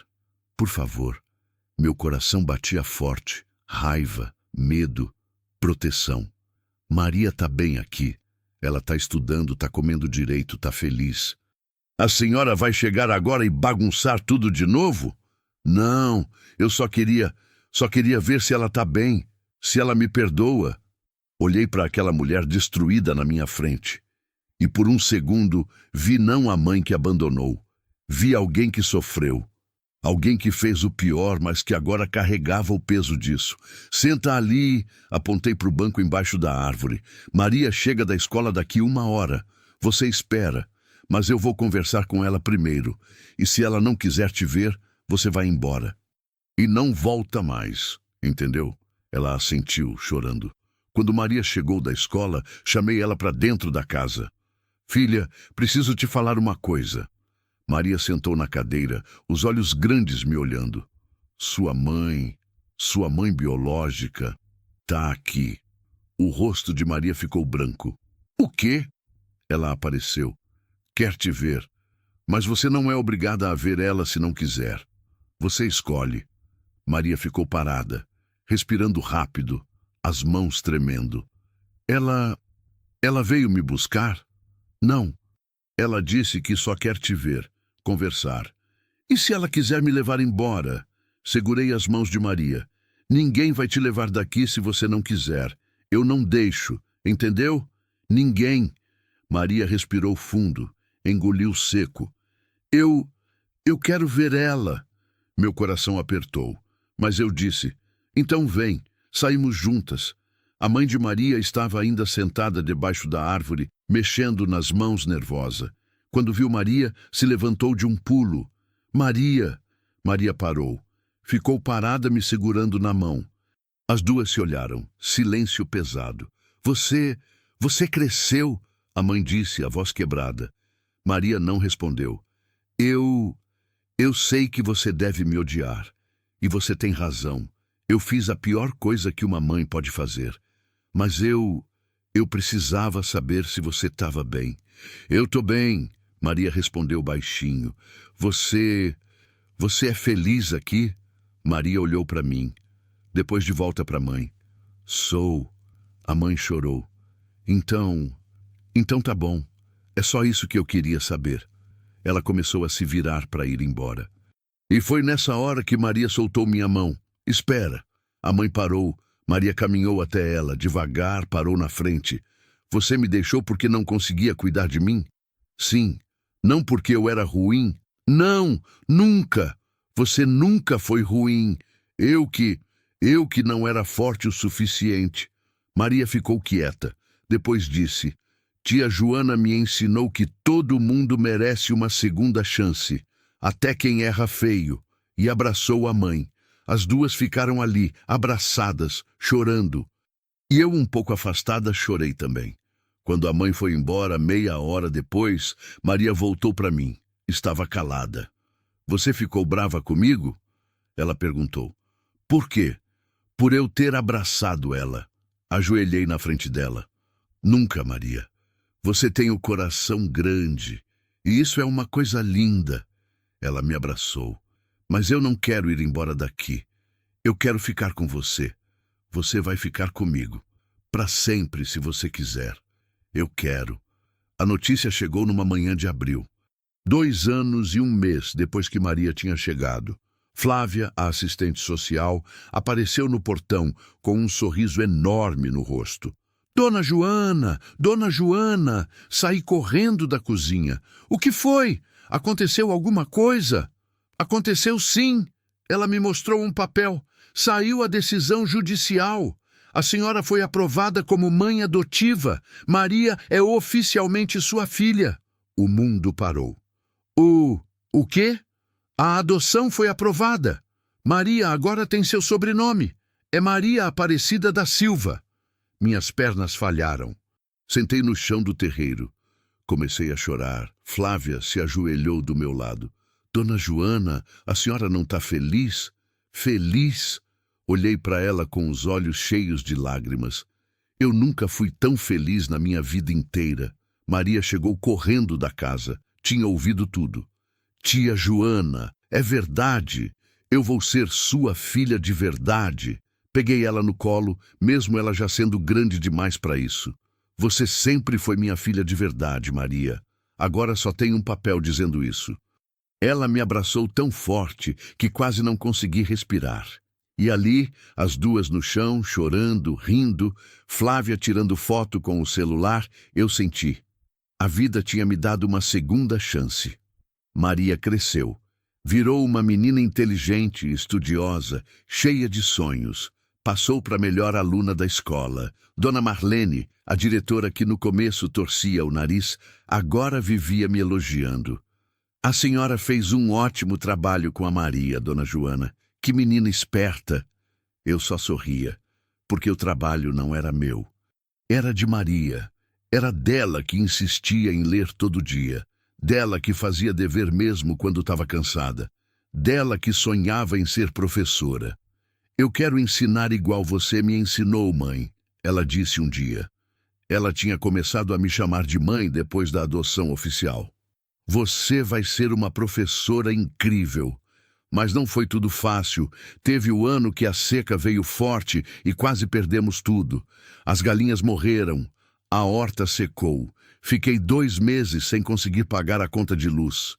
Por favor. Meu coração batia forte. Raiva, medo, proteção. Maria tá bem aqui. Ela está estudando, está comendo direito, está feliz. A senhora vai chegar agora e bagunçar tudo de novo? Não, eu só queria ver se ela está bem, se ela me perdoa. Olhei para aquela mulher destruída na minha frente. E por um segundo vi não a mãe que abandonou. Vi alguém que sofreu. Alguém que fez o pior, mas que agora carregava o peso disso. Senta ali, apontei para o banco embaixo da árvore. Maria chega da escola daqui 1 hora. Você espera, mas eu vou conversar com ela primeiro. E se ela não quiser te ver, você vai embora. E não volta mais, entendeu? Ela assentiu, chorando. Quando Maria chegou da escola, chamei ela para dentro da casa. Filha, preciso te falar uma coisa. Maria sentou na cadeira, os olhos grandes me olhando. Sua mãe biológica, tá aqui. O rosto de Maria ficou branco. O quê? Ela apareceu. Quer te ver, mas você não é obrigada a ver ela se não quiser. Você escolhe. Maria ficou parada, respirando rápido, as mãos tremendo. Ela veio me buscar? Não. Ela disse que só quer te ver, conversar. E se ela quiser me levar embora? Segurei as mãos de Maria. Ninguém vai te levar daqui se você não quiser. Eu não deixo, entendeu? Ninguém. Maria respirou fundo, engoliu seco. Eu quero ver ela. Meu coração apertou, mas eu disse, então vem, saímos juntas. A mãe de Maria estava ainda sentada debaixo da árvore, mexendo nas mãos nervosa. Quando viu Maria, se levantou de um pulo. Maria! Maria parou. Ficou parada me segurando na mão. As duas se olharam, silêncio pesado. Você cresceu, a mãe disse, a voz quebrada. Maria não respondeu. Eu sei que você deve me odiar. E você tem razão. Eu fiz a pior coisa que uma mãe pode fazer. Mas eu precisava saber se você estava bem. Eu tô bem, Maria respondeu baixinho. Você é feliz aqui? Maria olhou para mim, depois de volta para a mãe. Sou. A mãe chorou. Então tá bom. É só isso que eu queria saber. Ela começou a se virar para ir embora. E foi nessa hora que Maria soltou minha mão. Espera. A mãe parou. Maria caminhou até ela, devagar, parou na frente. Você me deixou porque não conseguia cuidar de mim? Sim. Não porque eu era ruim? Não, nunca. Você nunca foi ruim. Eu que não era forte o suficiente. Maria ficou quieta. Depois disse, tia Joana me ensinou que todo mundo merece uma segunda chance, até quem erra feio, e abraçou a mãe. As duas ficaram ali, abraçadas, chorando. E eu, um pouco afastada, chorei também. Quando a mãe foi embora, meia hora depois, Maria voltou para mim. Estava calada. Você ficou brava comigo? Ela perguntou. Por quê? Por eu ter abraçado ela. Ajoelhei na frente dela. Nunca, Maria. Você tem o coração grande, e isso é uma coisa linda. Ela me abraçou. Mas eu não quero ir embora daqui. Eu quero ficar com você. Você vai ficar comigo. Para sempre, se você quiser. Eu quero. A notícia chegou numa manhã de abril. 2 anos e 1 mês depois que Maria tinha chegado. Flávia, a assistente social, apareceu no portão com um sorriso enorme no rosto. Dona Joana! Dona Joana! Saí correndo da cozinha. O que foi? Aconteceu alguma coisa? Aconteceu sim. Ela me mostrou um papel. Saiu a decisão judicial. A senhora foi aprovada como mãe adotiva. Maria é oficialmente sua filha. O mundo parou. O quê? A adoção foi aprovada. Maria agora tem seu sobrenome. É Maria Aparecida da Silva. Minhas pernas falharam. Sentei no chão do terreiro. Comecei a chorar. Flávia se ajoelhou do meu lado. Dona Joana, a senhora não está feliz? Feliz? Olhei para ela com os olhos cheios de lágrimas. Eu nunca fui tão feliz na minha vida inteira. Maria chegou correndo da casa. Tinha ouvido tudo. Tia Joana, é verdade. Eu vou ser sua filha de verdade. Peguei ela no colo, mesmo ela já sendo grande demais para isso. Você sempre foi minha filha de verdade, Maria. Agora só tem um papel dizendo isso. Ela me abraçou tão forte que quase não consegui respirar. E ali, as duas no chão, chorando, rindo, Flávia tirando foto com o celular, eu senti. A vida tinha me dado uma segunda chance. Maria cresceu. Virou uma menina inteligente, estudiosa, cheia de sonhos. Passou para a melhor aluna da escola. Dona Marlene, a diretora que no começo torcia o nariz, agora vivia me elogiando. A senhora fez um ótimo trabalho com a Maria, Dona Joana. Que menina esperta! Eu só sorria, porque o trabalho não era meu. Era de Maria. Era dela que insistia em ler todo dia. Dela que fazia dever mesmo quando estava cansada. Dela que sonhava em ser professora. Eu quero ensinar igual você me ensinou, mãe, ela disse um dia. Ela tinha começado a me chamar de mãe depois da adoção oficial. Você vai ser uma professora incrível. Mas não foi tudo fácil. Teve o ano que a seca veio forte e quase perdemos tudo. As galinhas morreram. A horta secou. Fiquei 2 meses sem conseguir pagar a conta de luz.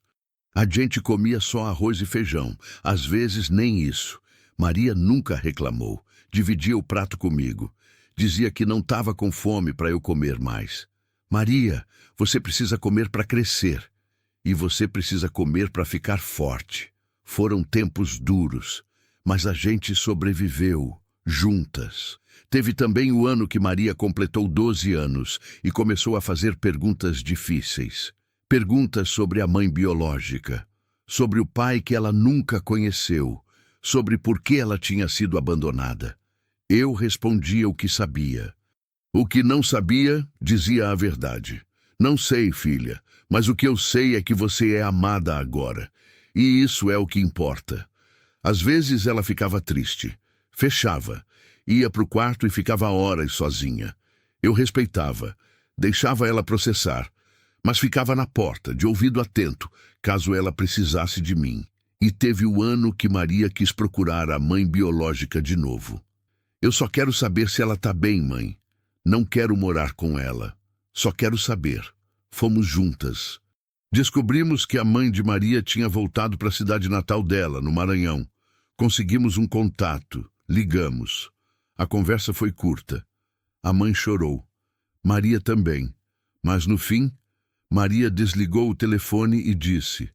A gente comia só arroz e feijão. Às vezes nem isso. Maria nunca reclamou. Dividia o prato comigo. Dizia que não estava com fome para eu comer mais. Maria, você precisa comer para crescer. E você precisa comer para ficar forte. Foram tempos duros, mas a gente sobreviveu, juntas. Teve também o ano que Maria completou 12 anos e começou a fazer perguntas difíceis. Perguntas sobre a mãe biológica, sobre o pai que ela nunca conheceu, sobre por que ela tinha sido abandonada. Eu respondia o que sabia. O que não sabia, dizia a verdade. Não sei, filha, mas o que eu sei é que você é amada agora. E isso é o que importa. Às vezes ela ficava triste. Fechava. Ia para o quarto e ficava horas sozinha. Eu respeitava. Deixava ela processar. Mas ficava na porta, de ouvido atento, caso ela precisasse de mim. E teve o ano que Maria quis procurar a mãe biológica de novo. Eu só quero saber se ela está bem, mãe. Não quero morar com ela. Só quero saber. Fomos juntas. Descobrimos que a mãe de Maria tinha voltado para a cidade natal dela, no Maranhão. Conseguimos um contato. Ligamos. A conversa foi curta. A mãe chorou. Maria também. Mas no fim, Maria desligou o telefone e disse: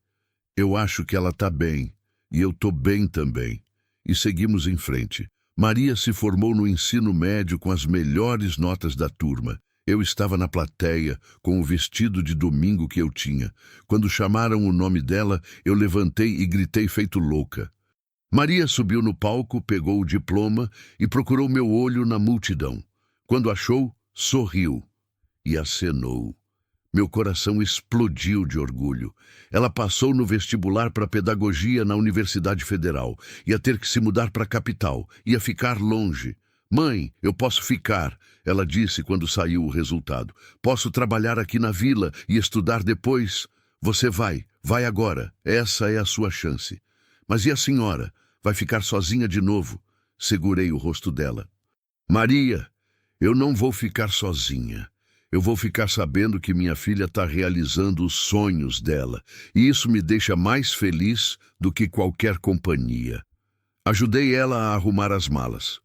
eu acho que ela está bem. E eu estou bem também. E seguimos em frente. Maria se formou no ensino médio com as melhores notas da turma. Eu estava na plateia, com o vestido de domingo que eu tinha. Quando chamaram o nome dela, eu levantei e gritei feito louca. Maria subiu no palco, pegou o diploma e procurou meu olho na multidão. Quando achou, sorriu e acenou. Meu coração explodiu de orgulho. Ela passou no vestibular para pedagogia na Universidade Federal. Ia ter que se mudar para a capital. Ia ficar longe. Mãe, eu posso ficar, ela disse quando saiu o resultado. Posso trabalhar aqui na vila e estudar depois. Você vai agora. Essa é a sua chance. Mas e a senhora? Vai ficar sozinha de novo? Segurei o rosto dela. Maria, eu não vou ficar sozinha. Eu vou ficar sabendo que minha filha está realizando os sonhos dela. E isso me deixa mais feliz do que qualquer companhia. Ajudei ela a arrumar as malas.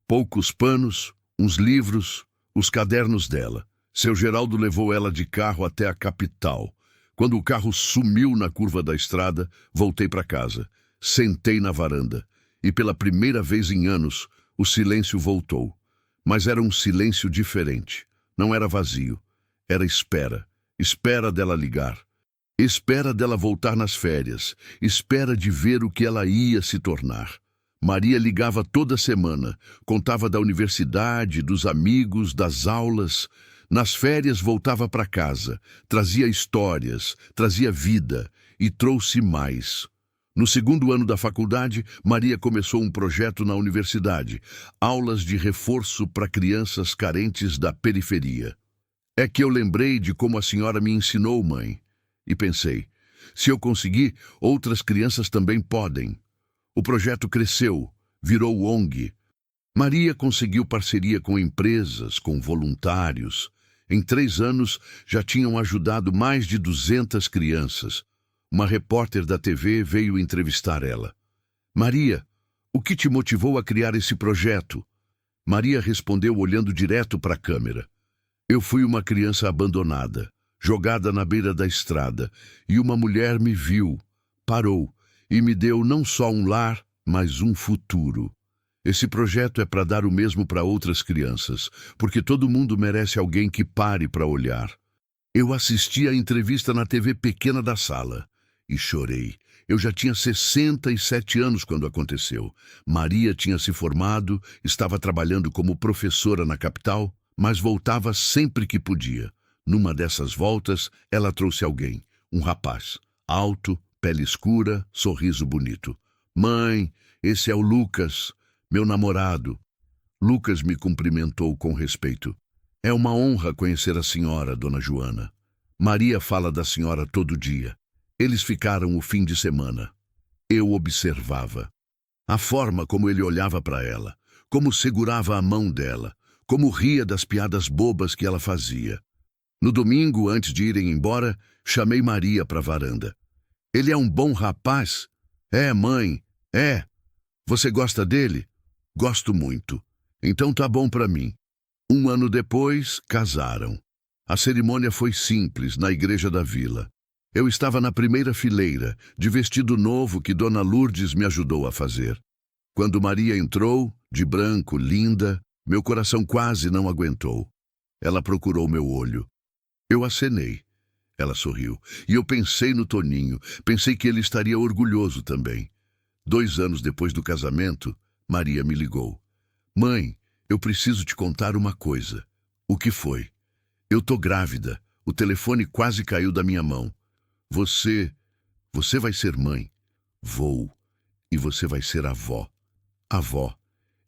Poucos panos, uns livros, os cadernos dela. Seu Geraldo levou ela de carro até a capital. Quando o carro sumiu na curva da estrada, voltei para casa. Sentei na varanda. E pela primeira vez em anos, o silêncio voltou. Mas era um silêncio diferente. Não era vazio. Era espera. Espera dela ligar. Espera dela voltar nas férias. Espera de ver o que ela ia se tornar. Maria ligava toda semana, contava da universidade, dos amigos, das aulas. Nas férias voltava para casa, trazia histórias, trazia vida e trouxe mais. No segundo ano da faculdade, Maria começou um projeto na universidade, aulas de reforço para crianças carentes da periferia. É que eu lembrei de como a senhora me ensinou, mãe, e pensei, se eu conseguir, outras crianças também podem. O projeto cresceu, virou ONG. Maria conseguiu parceria com empresas, com voluntários. Em 3 anos, já tinham ajudado mais de 200 crianças. Uma repórter da TV veio entrevistar ela. Maria, o que te motivou a criar esse projeto? Maria respondeu olhando direto para a câmera. Eu fui uma criança abandonada, jogada na beira da estrada, e uma mulher me viu, parou e me deu não só um lar, mas um futuro. Esse projeto é para dar o mesmo para outras crianças, porque todo mundo merece alguém que pare para olhar. Eu assisti a entrevista na TV pequena da sala e chorei. Eu já tinha 67 anos quando aconteceu. Maria tinha se formado, estava trabalhando como professora na capital, mas voltava sempre que podia. Numa dessas voltas, ela trouxe alguém, um rapaz, alto, pele escura, sorriso bonito. Mãe, esse é o Lucas, meu namorado. Lucas me cumprimentou com respeito. É uma honra conhecer a senhora, dona Joana. Maria fala da senhora todo dia. Eles ficaram o fim de semana. Eu observava. A forma como ele olhava para ela, como segurava a mão dela, como ria das piadas bobas que ela fazia. No domingo, antes de irem embora, chamei Maria para a varanda. Ele é um bom rapaz? É, mãe, é. Você gosta dele? Gosto muito. Então tá bom para mim. 1 ano depois, casaram. A cerimônia foi simples, na igreja da vila. Eu estava na primeira fileira, de vestido novo que Dona Lourdes me ajudou a fazer. Quando Maria entrou, de branco, linda, meu coração quase não aguentou. Ela procurou meu olho. Eu acenei. Ela sorriu. E eu pensei no Toninho. Pensei que ele estaria orgulhoso também. 2 anos depois do casamento, Maria me ligou. Mãe, eu preciso te contar uma coisa. O que foi? Eu tô grávida. O telefone quase caiu da minha mão. Você vai ser mãe. Vou. E você vai ser avó. Avó.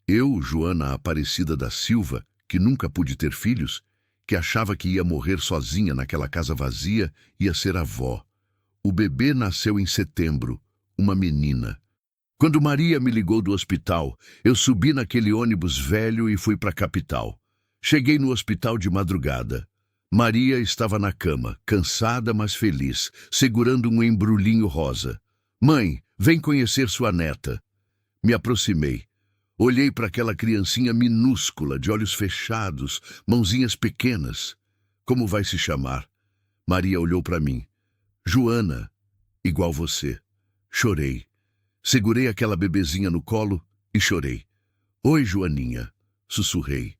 Eu, Joana Aparecida da Silva, que nunca pude ter filhos, que achava que ia morrer sozinha naquela casa vazia, ia ser avó. O bebê nasceu em setembro, uma menina. Quando Maria me ligou do hospital, eu subi naquele ônibus velho e fui para a capital. Cheguei no hospital de madrugada. Maria estava na cama, cansada mas feliz, segurando um embrulhinho rosa. Mãe, vem conhecer sua neta. Me aproximei. Olhei para aquela criancinha minúscula, de olhos fechados, mãozinhas pequenas. Como vai se chamar? Maria olhou para mim. Joana, igual você. Chorei. Segurei aquela bebezinha no colo e chorei. Oi, Joaninha, sussurrei.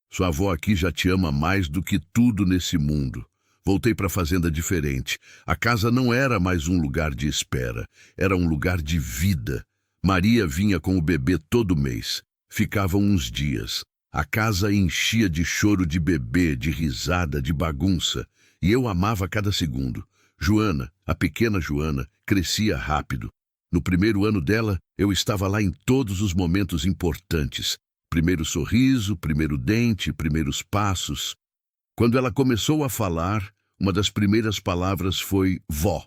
Sua avó aqui já te ama mais do que tudo nesse mundo. Voltei para a fazenda diferente. A casa não era mais um lugar de espera, era um lugar de vida. Maria vinha com o bebê todo mês. Ficavam uns dias. A casa enchia de choro de bebê, de risada, de bagunça. E eu amava cada segundo. Joana, a pequena Joana, crescia rápido. No primeiro ano dela, eu estava lá em todos os momentos importantes. Primeiro sorriso, primeiro dente, primeiros passos. Quando ela começou a falar, uma das primeiras palavras foi vó.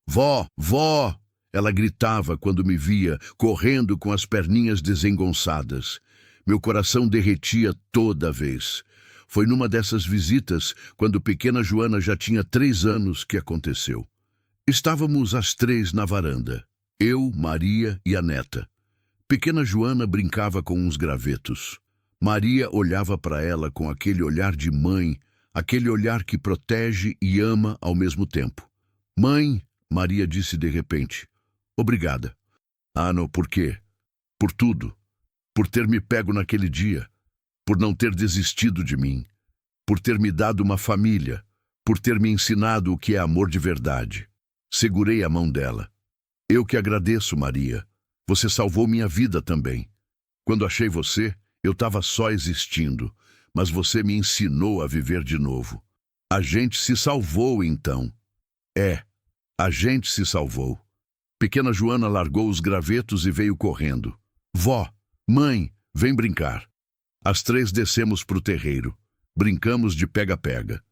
Vó, vó! Ela gritava quando me via, correndo com as perninhas desengonçadas. Meu coração derretia toda vez. Foi numa dessas visitas, quando pequena Joana já tinha 3 anos, que aconteceu. Estávamos as 3 na varanda. Eu, Maria e a neta. Pequena Joana brincava com uns gravetos. Maria olhava para ela com aquele olhar de mãe, aquele olhar que protege e ama ao mesmo tempo. Mãe, Maria disse de repente. Obrigada. Ah, não, por quê? Por tudo. Por ter me pego naquele dia. Por não ter desistido de mim. Por ter me dado uma família. Por ter me ensinado o que é amor de verdade. Segurei a mão dela. Eu que agradeço, Maria. Você salvou minha vida também. Quando achei você, eu estava só existindo, mas você me ensinou a viver de novo. A gente se salvou, então. É, a gente se salvou. Pequena Joana largou os gravetos e veio correndo. Vó, mãe, vem brincar. As 3 descemos pro terreiro. Brincamos de pega-pega.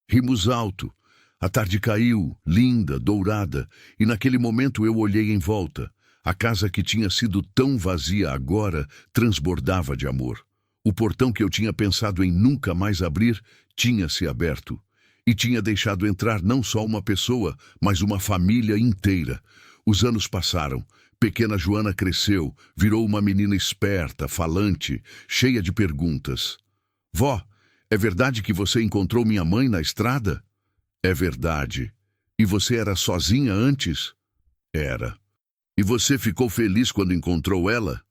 Rimos alto. A tarde caiu, linda, dourada, e naquele momento eu olhei em volta. A casa que tinha sido tão vazia agora transbordava de amor. O portão que eu tinha pensado em nunca mais abrir tinha se aberto e tinha deixado entrar não só uma pessoa, mas uma família inteira. Os anos passaram. Pequena Joana cresceu, virou uma menina esperta, falante, cheia de perguntas. Vó, é verdade que você encontrou minha mãe na estrada? É verdade. E você era sozinha antes? Era. E você ficou feliz quando encontrou ela?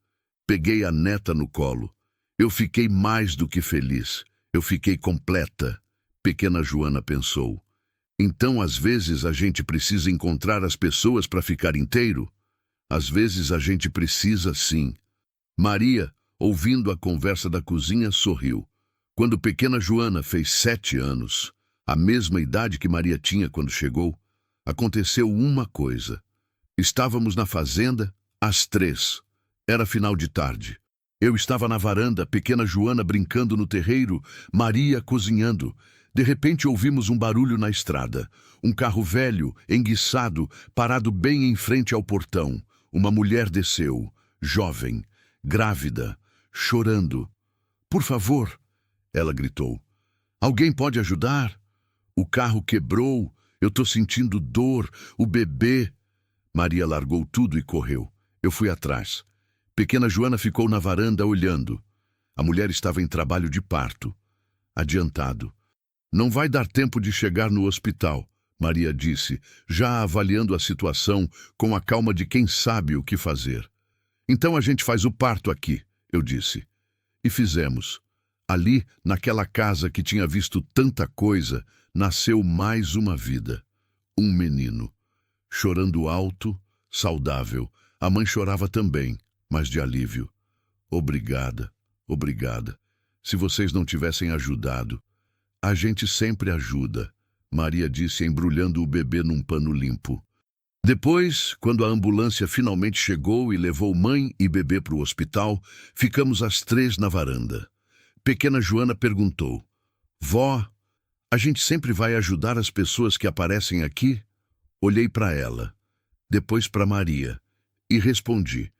Peguei a neta no colo. Eu fiquei mais do que feliz. Eu fiquei completa. Pequena Joana pensou. Então, às vezes, a gente precisa encontrar as pessoas para ficar inteiro? Às vezes, a gente precisa, sim. Maria, ouvindo a conversa da cozinha, sorriu. Quando pequena Joana fez 7 anos, a mesma idade que Maria tinha quando chegou, aconteceu uma coisa. Estávamos na fazenda, às 3. Era final de tarde. Eu estava na varanda, pequena Joana brincando no terreiro, Maria cozinhando. De repente ouvimos um barulho na estrada. Um carro velho, enguiçado, parado bem em frente ao portão. Uma mulher desceu, jovem, grávida, chorando. Por favor, ela gritou. Alguém pode ajudar? O carro quebrou, eu tô sentindo dor, o bebê. Maria largou tudo e correu. Eu fui atrás. Pequena Joana ficou na varanda olhando. A mulher estava em trabalho de parto. Adiantado. Não vai dar tempo de chegar no hospital, Maria disse, já avaliando a situação com a calma de quem sabe o que fazer. Então a gente faz o parto aqui, eu disse. E fizemos. Ali, naquela casa que tinha visto tanta coisa, nasceu mais uma vida. Um menino. Chorando alto, saudável. A mãe chorava também, mas de alívio. Obrigada, obrigada. Se vocês não tivessem ajudado. A gente sempre ajuda, Maria disse, embrulhando o bebê num pano limpo. Depois, quando a ambulância finalmente chegou e levou mãe e bebê para o hospital, ficamos as 3 na varanda. Pequena Joana perguntou, Vó, a gente sempre vai ajudar as pessoas que aparecem aqui? Olhei para ela, depois para Maria, e respondi,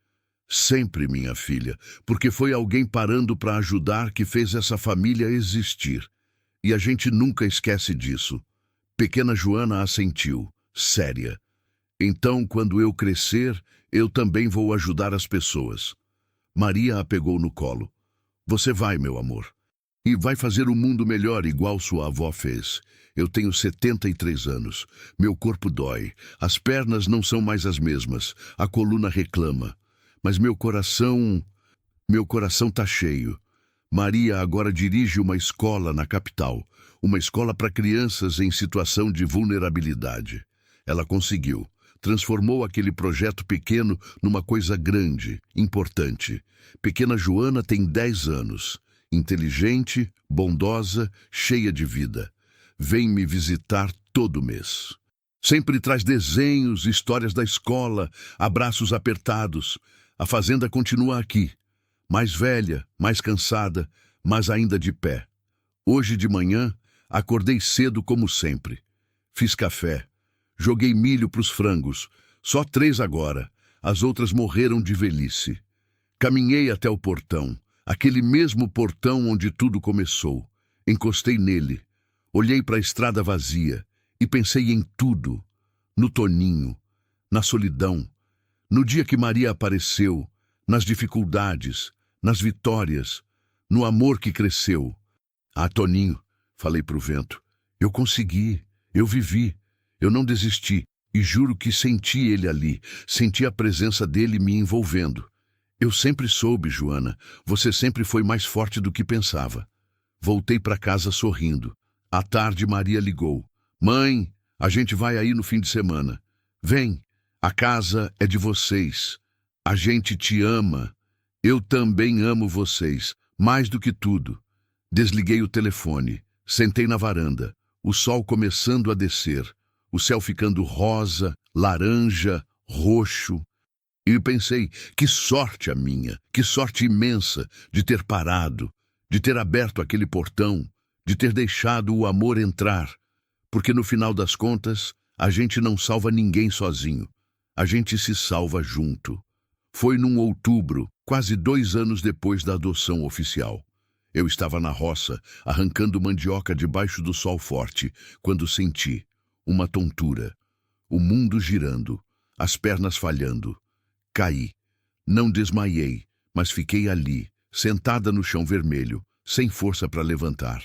sempre, minha filha, porque foi alguém parando para ajudar que fez essa família existir. E a gente nunca esquece disso. Pequena Joana assentiu, séria. Então, quando eu crescer, eu também vou ajudar as pessoas. Maria a pegou no colo. Você vai, meu amor. E vai fazer o mundo melhor igual sua avó fez. Eu tenho 73 anos. Meu corpo dói. As pernas não são mais as mesmas. A coluna reclama. Mas meu coração tá cheio. Maria agora dirige uma escola na capital, uma escola para crianças em situação de vulnerabilidade. Ela conseguiu, transformou aquele projeto pequeno numa coisa grande, importante. Pequena Joana tem 10 anos, inteligente, bondosa, cheia de vida. Vem me visitar todo mês. Sempre traz desenhos, histórias da escola, abraços apertados. A fazenda continua aqui. Mais velha, mais cansada, mas ainda de pé. Hoje de manhã, acordei cedo como sempre. Fiz café. Joguei milho para os frangos. Só 3 agora. As outras morreram de velhice. Caminhei até o portão. Aquele mesmo portão onde tudo começou. Encostei nele. Olhei para a estrada vazia e pensei em tudo. No Toninho. Na solidão. No dia que Maria apareceu. Nas dificuldades. Nas vitórias, no amor que cresceu. Ah, Toninho, falei pro vento, eu consegui, eu vivi, eu não desisti, e juro que senti ele ali, senti a presença dele me envolvendo. Eu sempre soube, Joana, você sempre foi mais forte do que pensava. Voltei para casa sorrindo. À tarde, Maria ligou. Mãe, a gente vai aí no fim de semana. Vem, a casa é de vocês. A gente te ama. Eu também amo vocês, mais do que tudo. Desliguei o telefone, sentei na varanda, o sol começando a descer, o céu ficando rosa, laranja, roxo. E pensei, que sorte a minha, que sorte imensa de ter parado, de ter aberto aquele portão, de ter deixado o amor entrar. Porque no final das contas, a gente não salva ninguém sozinho, a gente se salva junto. Foi num outubro, quase 2 anos depois da adoção oficial. Eu estava na roça, arrancando mandioca debaixo do sol forte, quando senti uma tontura. O mundo girando, as pernas falhando. Caí. Não desmaiei, mas fiquei ali, sentada no chão vermelho, sem força para levantar.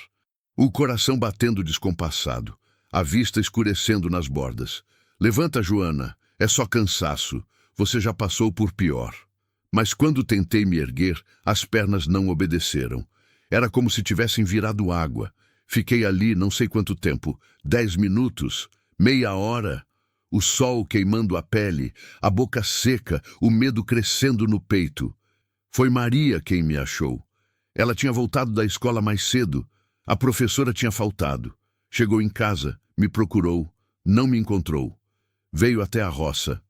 O coração batendo descompassado, a vista escurecendo nas bordas. Levanta, Joana, é só cansaço. Você já passou por pior. Mas quando tentei me erguer, as pernas não obedeceram. Era como se tivessem virado água. Fiquei ali não sei quanto tempo, 10 minutos, meia hora. O sol queimando a pele, a boca seca, o medo crescendo no peito. Foi Maria quem me achou. Ela tinha voltado da escola mais cedo. A professora tinha faltado. Chegou em casa, me procurou, não me encontrou. Veio até a roça.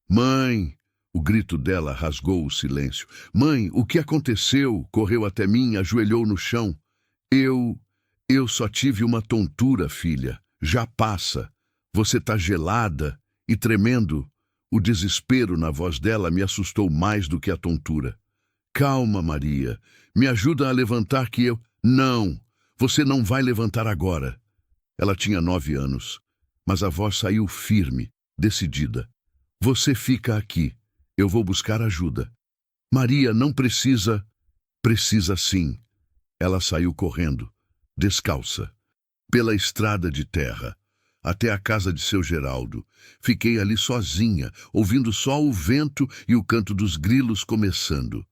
Mãe! O grito dela rasgou o silêncio. Mãe, o que aconteceu? Correu até mim, ajoelhou no chão. Eu só tive uma tontura, filha. Já passa. Você tá gelada e tremendo. O desespero na voz dela me assustou mais do que a tontura. Calma, Maria. Me ajuda a levantar que eu... Não, você não vai levantar agora. Ela tinha 9 anos, mas a voz saiu firme, decidida. Você fica aqui. Eu vou buscar ajuda. Maria não precisa... Precisa sim. Ela saiu correndo, descalça, pela estrada de terra, até a casa de seu Geraldo. Fiquei ali sozinha, ouvindo só o vento e o canto dos grilos começando.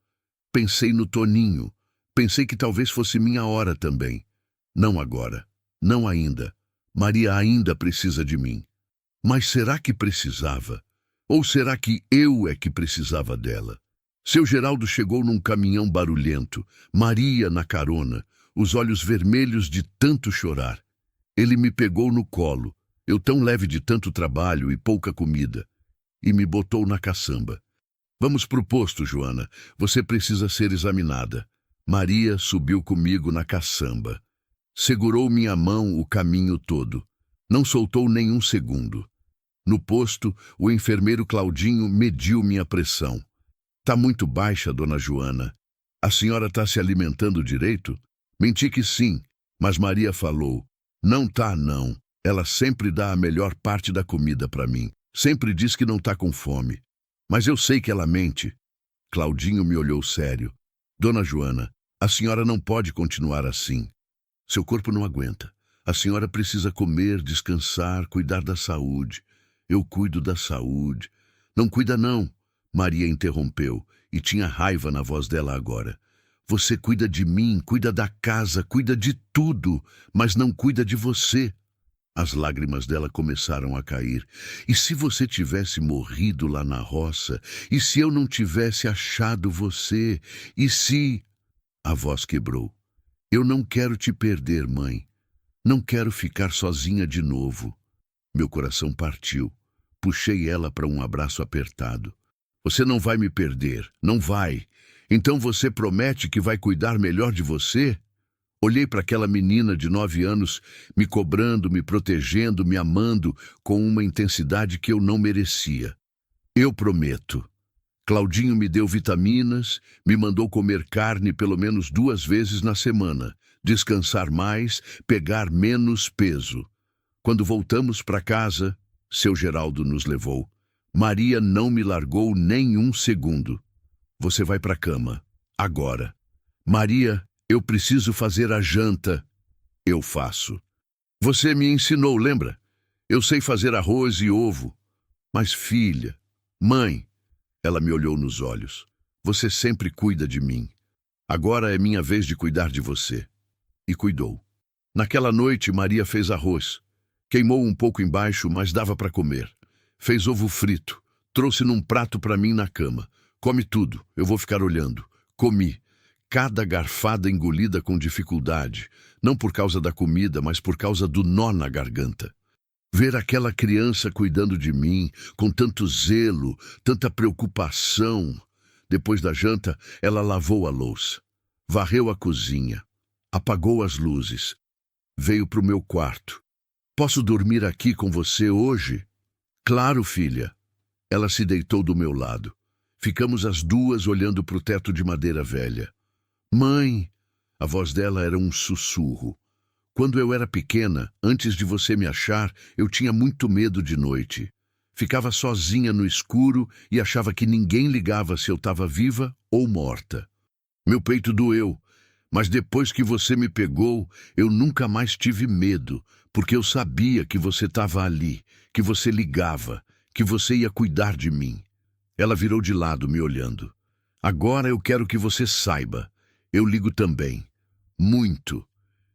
Pensei no Toninho. Pensei que talvez fosse minha hora também. Não agora. Não ainda. Maria ainda precisa de mim. Mas será que precisava? Ou será que eu é que precisava dela? Seu Geraldo chegou num caminhão barulhento, Maria na carona, os olhos vermelhos de tanto chorar. Ele me pegou no colo, eu tão leve de tanto trabalho e pouca comida, e me botou na caçamba. Vamos pro posto, Joana, você precisa ser examinada. Maria subiu comigo na caçamba. Segurou minha mão o caminho todo. Não soltou nem um segundo. No posto, o enfermeiro Claudinho mediu minha pressão. Tá muito baixa, dona Joana. A senhora tá se alimentando direito? Menti que sim, mas Maria falou. Não tá, não. Ela sempre dá a melhor parte da comida para mim. Sempre diz que não tá com fome. Mas eu sei que ela mente. Claudinho me olhou sério. Dona Joana, a senhora não pode continuar assim. Seu corpo não aguenta. A senhora precisa comer, descansar, cuidar da saúde. Eu cuido da saúde. Não cuida não, Maria interrompeu, e tinha raiva na voz dela agora. Você cuida de mim, cuida da casa, cuida de tudo, mas não cuida de você. As lágrimas dela começaram a cair. E se você tivesse morrido lá na roça? E se eu não tivesse achado você? E se... A voz quebrou. Eu não quero te perder, mãe. Não quero ficar sozinha de novo. Meu coração partiu. Puxei ela para um abraço apertado. Você não vai me perder, não vai. Então você promete que vai cuidar melhor de você? Olhei para aquela menina de 9 anos, me cobrando, me protegendo, me amando, com uma intensidade que eu não merecia. Eu prometo. Claudinho me deu vitaminas, me mandou comer carne pelo menos 2 vezes na semana, descansar mais, pegar menos peso. Quando voltamos para casa, seu Geraldo nos levou. Maria não me largou nem um segundo. Você vai para a cama, agora. Maria, eu preciso fazer a janta. Eu faço. Você me ensinou, lembra? Eu sei fazer arroz e ovo. Mas filha, mãe, ela me olhou nos olhos. Você sempre cuida de mim. Agora é minha vez de cuidar de você. E cuidou. Naquela noite, Maria fez arroz. Queimou um pouco embaixo, mas dava para comer. Fez ovo frito. Trouxe num prato para mim na cama. Come tudo, eu vou ficar olhando. Comi. Cada garfada engolida com dificuldade. Não por causa da comida, mas por causa do nó na garganta. Ver aquela criança cuidando de mim, com tanto zelo, tanta preocupação. Depois da janta, ela lavou a louça. Varreu a cozinha. Apagou as luzes. Veio para o meu quarto. Posso dormir aqui com você hoje? Claro, filha. Ela se deitou do meu lado. Ficamos as duas olhando para o teto de madeira velha. Mãe, A voz dela era um sussurro. Quando eu era pequena, antes de você me achar, eu tinha muito medo de noite. Ficava sozinha no escuro e achava que ninguém ligava se eu estava viva ou morta. Meu peito doeu, mas depois que você me pegou, eu nunca mais tive medo, porque eu sabia que você estava ali, que você ligava, que você ia cuidar de mim. Ela virou de lado, me olhando. Agora eu quero que você saiba. Eu ligo também. Muito.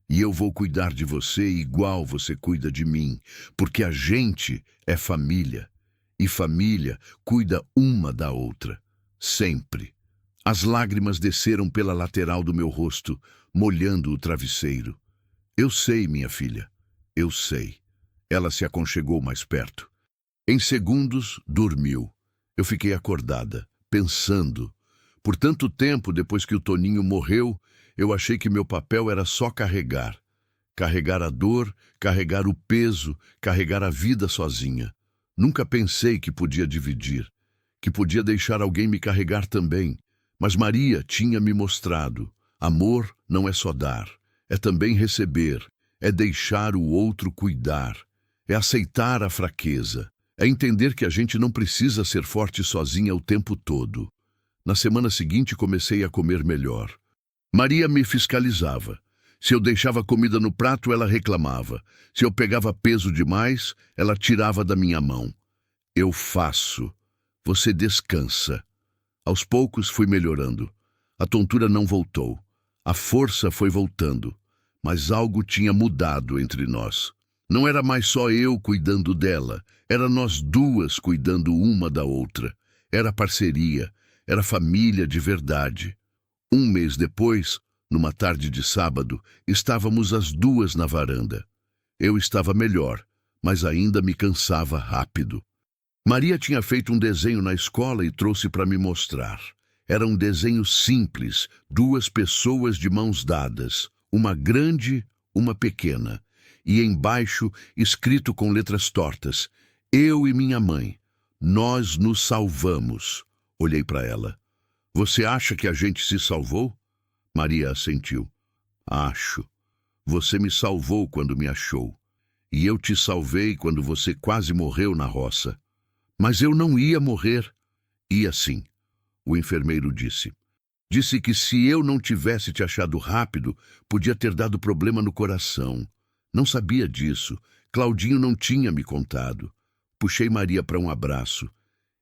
E eu vou cuidar de você igual você cuida de mim, porque a gente é família. E família cuida uma da outra. Sempre. As lágrimas desceram pela lateral do meu rosto, molhando o travesseiro. Eu sei, minha filha. Eu sei. Ela se aconchegou mais perto. Em segundos, dormiu. Eu fiquei acordada, pensando. Por tanto tempo depois que o Toninho morreu, eu achei que meu papel era só carregar. Carregar a dor, carregar o peso, carregar a vida sozinha. Nunca pensei que podia dividir, que podia deixar alguém me carregar também. Mas Maria tinha me mostrado. Amor não é só dar, é também receber, é deixar o outro cuidar, é aceitar a fraqueza, é entender que a gente não precisa ser forte sozinha o tempo todo. Na semana seguinte comecei a comer melhor. Maria me fiscalizava. Se eu deixava comida no prato, ela reclamava. Se eu pegava peso demais, ela tirava da minha mão. Eu faço. Você descansa. Aos poucos fui melhorando. A tontura não voltou. A força foi voltando. Mas algo tinha mudado entre nós. Não era mais só eu cuidando dela. Era nós duas cuidando uma da outra. Era parceria. Era família de verdade. Um mês depois, numa tarde de sábado, estávamos as duas na varanda. Eu estava melhor, mas ainda me cansava rápido. Maria tinha feito um desenho na escola e trouxe para me mostrar. Era um desenho simples, duas pessoas de mãos dadas, uma grande, uma pequena, e embaixo, escrito com letras tortas, eu e minha mãe, nós nos salvamos. Olhei para ela. Você acha que a gente se salvou? Maria assentiu. Acho. Você me salvou quando me achou. E eu te salvei quando você quase morreu na roça. Mas eu não ia morrer. Ia sim, o enfermeiro disse. Disse que se eu não tivesse te achado rápido, podia ter dado problema no coração. Não sabia disso. Claudinho não tinha me contado. Puxei Maria para um abraço.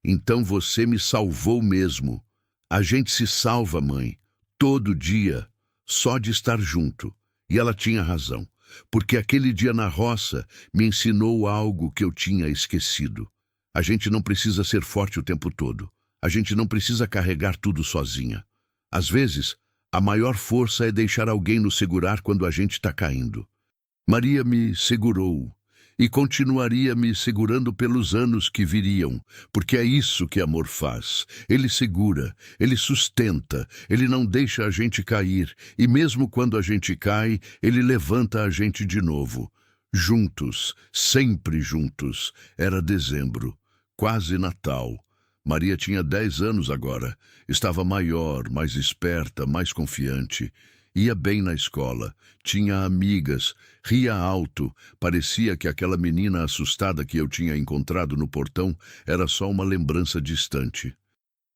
Então você me salvou mesmo. A gente se salva, mãe, todo dia, só de estar junto. E ela tinha razão, porque aquele dia na roça me ensinou algo que eu tinha esquecido. A gente não precisa ser forte o tempo todo. A gente não precisa carregar tudo sozinha. Às vezes, a maior força é deixar alguém nos segurar quando a gente está caindo. Maria me segurou e continuaria me segurando pelos anos que viriam, porque é isso que amor faz. Ele segura, ele sustenta, ele não deixa a gente cair, e mesmo quando a gente cai, ele levanta a gente de novo. Juntos, sempre juntos. Era dezembro. Quase Natal. Maria tinha 10 anos agora. Estava maior, mais esperta, mais confiante. Ia bem na escola. Tinha amigas. Ria alto. Parecia que aquela menina assustada que eu tinha encontrado no portão era só uma lembrança distante.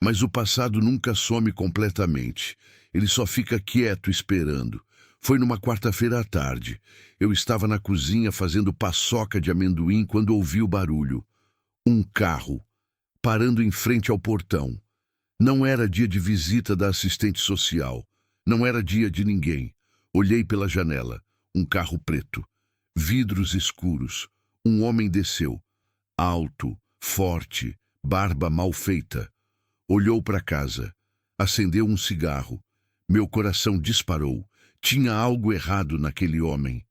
Mas o passado nunca some completamente. Ele só fica quieto esperando. Foi numa quarta-feira à tarde. Eu estava na cozinha fazendo paçoca de amendoim quando ouvi o barulho. Um carro, parando em frente ao portão. Não era dia de visita da assistente social. Não era dia de ninguém. Olhei pela janela. Um carro preto. Vidros escuros. Um homem desceu. Alto, forte, barba mal feita. Olhou para casa. Acendeu um cigarro. Meu coração disparou. Tinha algo errado naquele homem.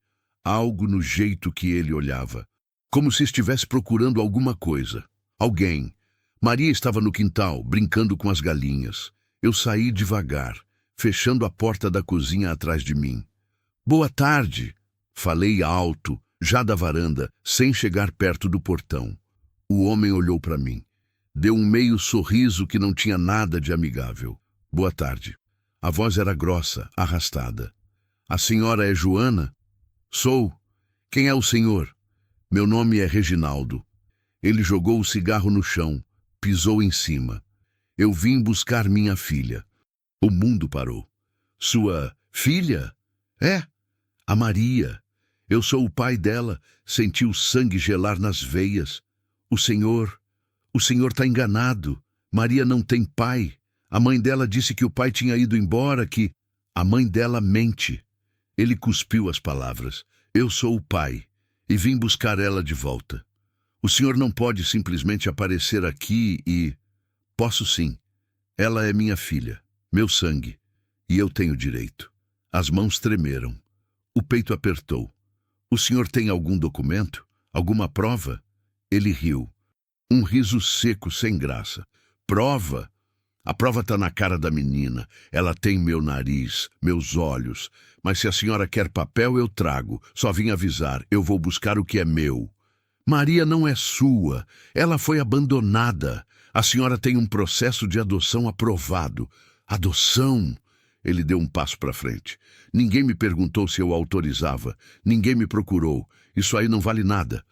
Algo no jeito que ele olhava. Como se estivesse procurando alguma coisa. Alguém. Maria estava no quintal, brincando com as galinhas. Eu saí devagar, fechando a porta da cozinha atrás de mim. Boa tarde, falei alto, já da varanda, sem chegar perto do portão. O homem olhou para mim. Deu um meio sorriso que não tinha nada de amigável. Boa tarde. A voz era grossa, arrastada. A senhora é Joana? Sou. Quem é o senhor? Meu nome é Reginaldo. Ele jogou o cigarro no chão, pisou em cima. Eu vim buscar minha filha. O mundo parou. Sua filha? É, a Maria. Eu sou o pai dela. Senti o sangue gelar nas veias. O senhor está enganado. Maria não tem pai. A mãe dela disse que o pai tinha ido embora, que... A mãe dela mente. Ele cuspiu as palavras. Eu sou o pai e vim buscar ela de volta. O senhor não pode simplesmente aparecer aqui e... Posso sim. Ela é minha filha, meu sangue, e eu tenho direito. As mãos tremeram. O peito apertou. O senhor tem algum documento? Alguma prova? Ele riu. Um riso seco, sem graça. Prova? A prova está na cara da menina. Ela tem meu nariz, meus olhos. Mas se a senhora quer papel, eu trago. Só vim avisar. Eu vou buscar o que é meu. Maria não é sua. Ela foi abandonada. A senhora tem um processo de adoção aprovado. Adoção? Ele deu um passo para frente. Ninguém me perguntou se eu autorizava. Ninguém me procurou. Isso aí não vale nada.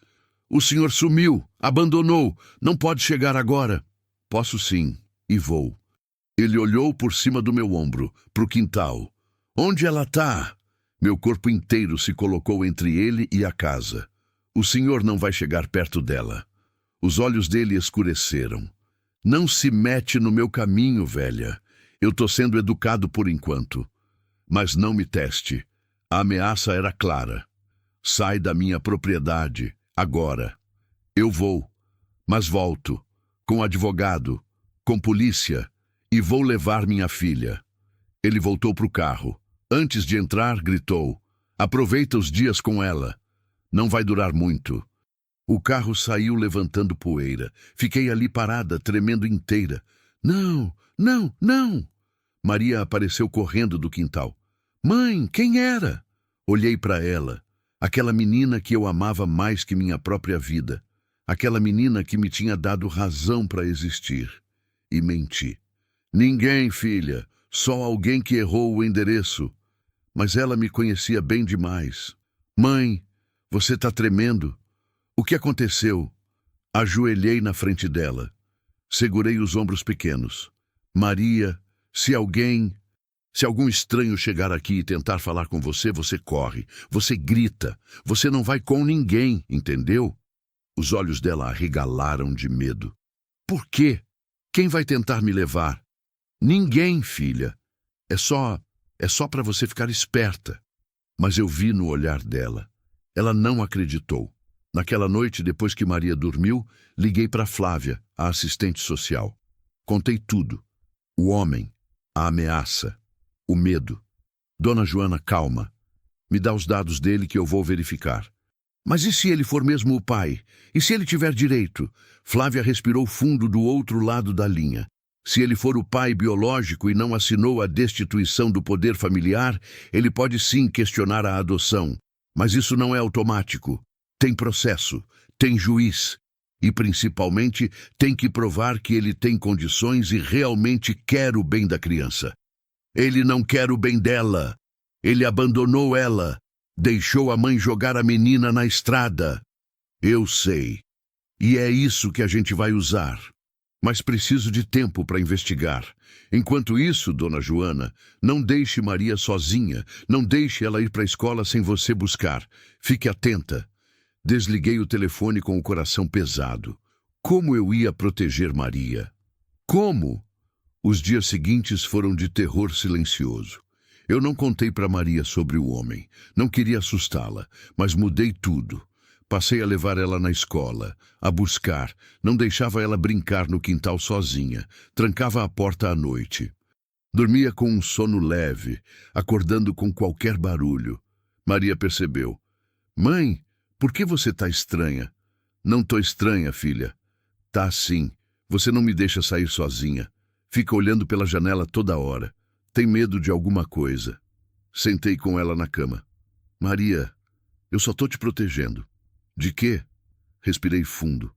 O senhor sumiu, abandonou. Não pode chegar agora. Posso sim, e vou. Ele olhou por cima do meu ombro, para o quintal. Onde ela está? Meu corpo inteiro se colocou entre ele e a casa. O senhor não vai chegar perto dela. Os olhos dele escureceram. Não se mete no meu caminho, velha. Eu tô sendo educado por enquanto. Mas não me teste. A ameaça era clara. Sai da minha propriedade, agora. Eu vou, mas volto, com advogado, com polícia, e vou levar minha filha. Ele voltou para o carro. Antes de entrar, gritou. Aproveita os dias com ela. Não vai durar muito. O carro saiu levantando poeira. Fiquei ali parada, tremendo inteira. Não, não, não! Maria apareceu correndo do quintal. Mãe, quem era? Olhei para ela. Aquela menina que eu amava mais que minha própria vida. Aquela menina que me tinha dado razão para existir. E menti. Ninguém, filha. Só alguém que errou o endereço. Mas ela me conhecia bem demais. Mãe, você está tremendo. O que aconteceu? Ajoelhei na frente dela. Segurei os ombros pequenos. Maria, se algum estranho chegar aqui e tentar falar com você, você corre. Você grita. Você não vai com ninguém, entendeu? Os olhos dela arregalaram de medo. Por quê? Quem vai tentar me levar? Ninguém, filha. É só para você ficar esperta. Mas eu vi no olhar dela. Ela não acreditou. Naquela noite, depois que Maria dormiu, liguei para Flávia, a assistente social. Contei tudo. O homem, a ameaça, o medo. Dona Joana, calma. Me dá os dados dele que eu vou verificar. Mas e se ele for mesmo o pai? E se ele tiver direito? Flávia respirou fundo do outro lado da linha. Se ele for o pai biológico e não assinou a destituição do poder familiar, ele pode sim questionar a adoção. Mas isso não é automático. Tem processo, tem juiz. E, principalmente, tem que provar que ele tem condições e realmente quer o bem da criança. Ele não quer o bem dela. Ele abandonou ela. Deixou a mãe jogar a menina na estrada. Eu sei. E é isso que a gente vai usar. Mas preciso de tempo para investigar. Enquanto isso, Dona Joana, não deixe Maria sozinha. Não deixe ela ir para a escola sem você buscar. Fique atenta. Desliguei o telefone com o coração pesado. Como eu ia proteger Maria? Como? Os dias seguintes foram de terror silencioso. Eu não contei para Maria sobre o homem. Não queria assustá-la, mas mudei tudo. Passei a levar ela na escola, a buscar. Não deixava ela brincar no quintal sozinha. Trancava a porta à noite. Dormia com um sono leve, acordando com qualquer barulho. Maria percebeu. Mãe, por que você tá estranha? Não tô estranha, filha. Tá sim. Você não me deixa sair sozinha. Fica olhando pela janela toda hora. Tem medo de alguma coisa. Sentei com ela na cama. Maria, eu só tô te protegendo. De quê? Respirei fundo.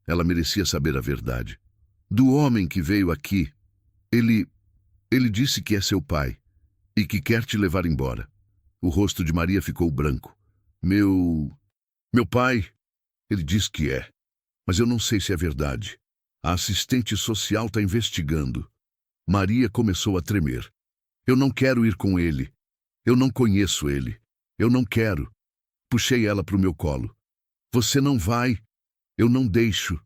Ela merecia saber a verdade. Do homem que veio aqui. Ele disse que é seu pai e que quer te levar embora. O rosto de Maria ficou branco. Meu pai, ele diz que é, mas eu não sei se é verdade. A assistente social está investigando. Maria começou a tremer. Eu não quero ir com ele. Eu não conheço ele. Eu não quero. Puxei ela para o meu colo. Você não vai. Eu não deixo.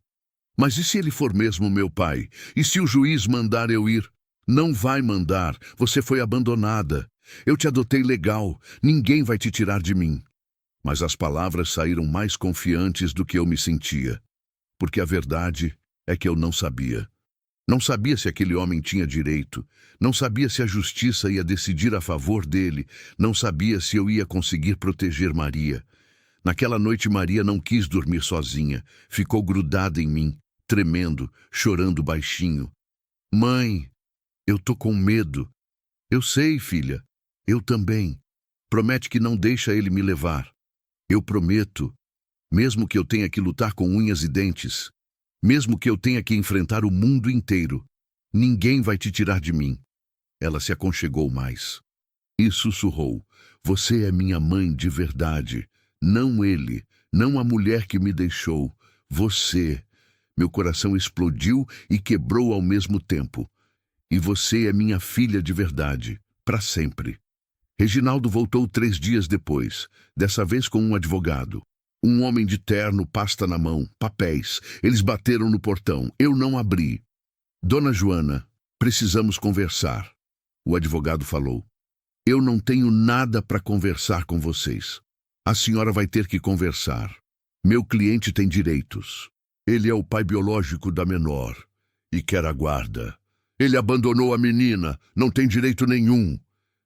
Mas e se ele for mesmo meu pai? E se o juiz mandar eu ir? Não vai mandar. Você foi abandonada. Eu te adotei legal. Ninguém vai te tirar de mim. Mas as palavras saíram mais confiantes do que eu me sentia. Porque a verdade é que eu não sabia. Não sabia se aquele homem tinha direito. Não sabia se a justiça ia decidir a favor dele. Não sabia se eu ia conseguir proteger Maria. Naquela noite, Maria não quis dormir sozinha. Ficou grudada em mim, tremendo, chorando baixinho. Mãe, eu tô com medo. Eu sei, filha. Eu também. Promete que não deixa ele me levar. Eu prometo. Mesmo que eu tenha que lutar com unhas e dentes. Mesmo que eu tenha que enfrentar o mundo inteiro. Ninguém vai te tirar de mim. Ela se aconchegou mais. E sussurrou. Você é minha mãe de verdade. Não ele. Não a mulher que me deixou. Você. Meu coração explodiu e quebrou ao mesmo tempo. E você é minha filha de verdade. Para sempre. Reginaldo voltou 3 dias depois. Dessa vez com um advogado. Um homem de terno, pasta na mão, papéis. Eles bateram no portão. Eu não abri. Dona Joana, precisamos conversar. O advogado falou. Eu não tenho nada para conversar com vocês. A senhora vai ter que conversar. Meu cliente tem direitos. Ele é o pai biológico da menor e quer a guarda. Ele abandonou a menina, não tem direito nenhum.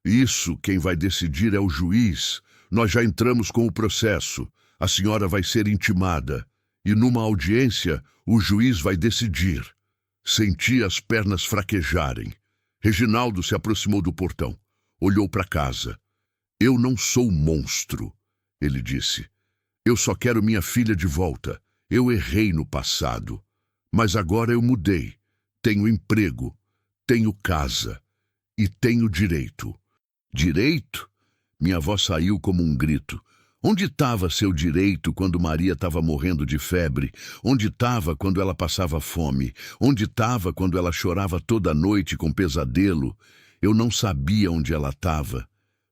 Isso quem vai decidir é o juiz. Nós já entramos com o processo. A senhora vai ser intimada. E numa audiência, o juiz vai decidir. Senti as pernas fraquejarem. Reginaldo se aproximou do portão. Olhou para casa. Eu não sou monstro, ele disse. Eu só quero minha filha de volta. Eu errei no passado. Mas agora eu mudei. Tenho emprego. Tenho casa. E tenho direito. Direito? Minha avó saiu como um grito. Onde estava seu direito quando Maria estava morrendo de febre? Onde estava quando ela passava fome? Onde estava quando ela chorava toda noite com pesadelo? Eu não sabia onde ela estava.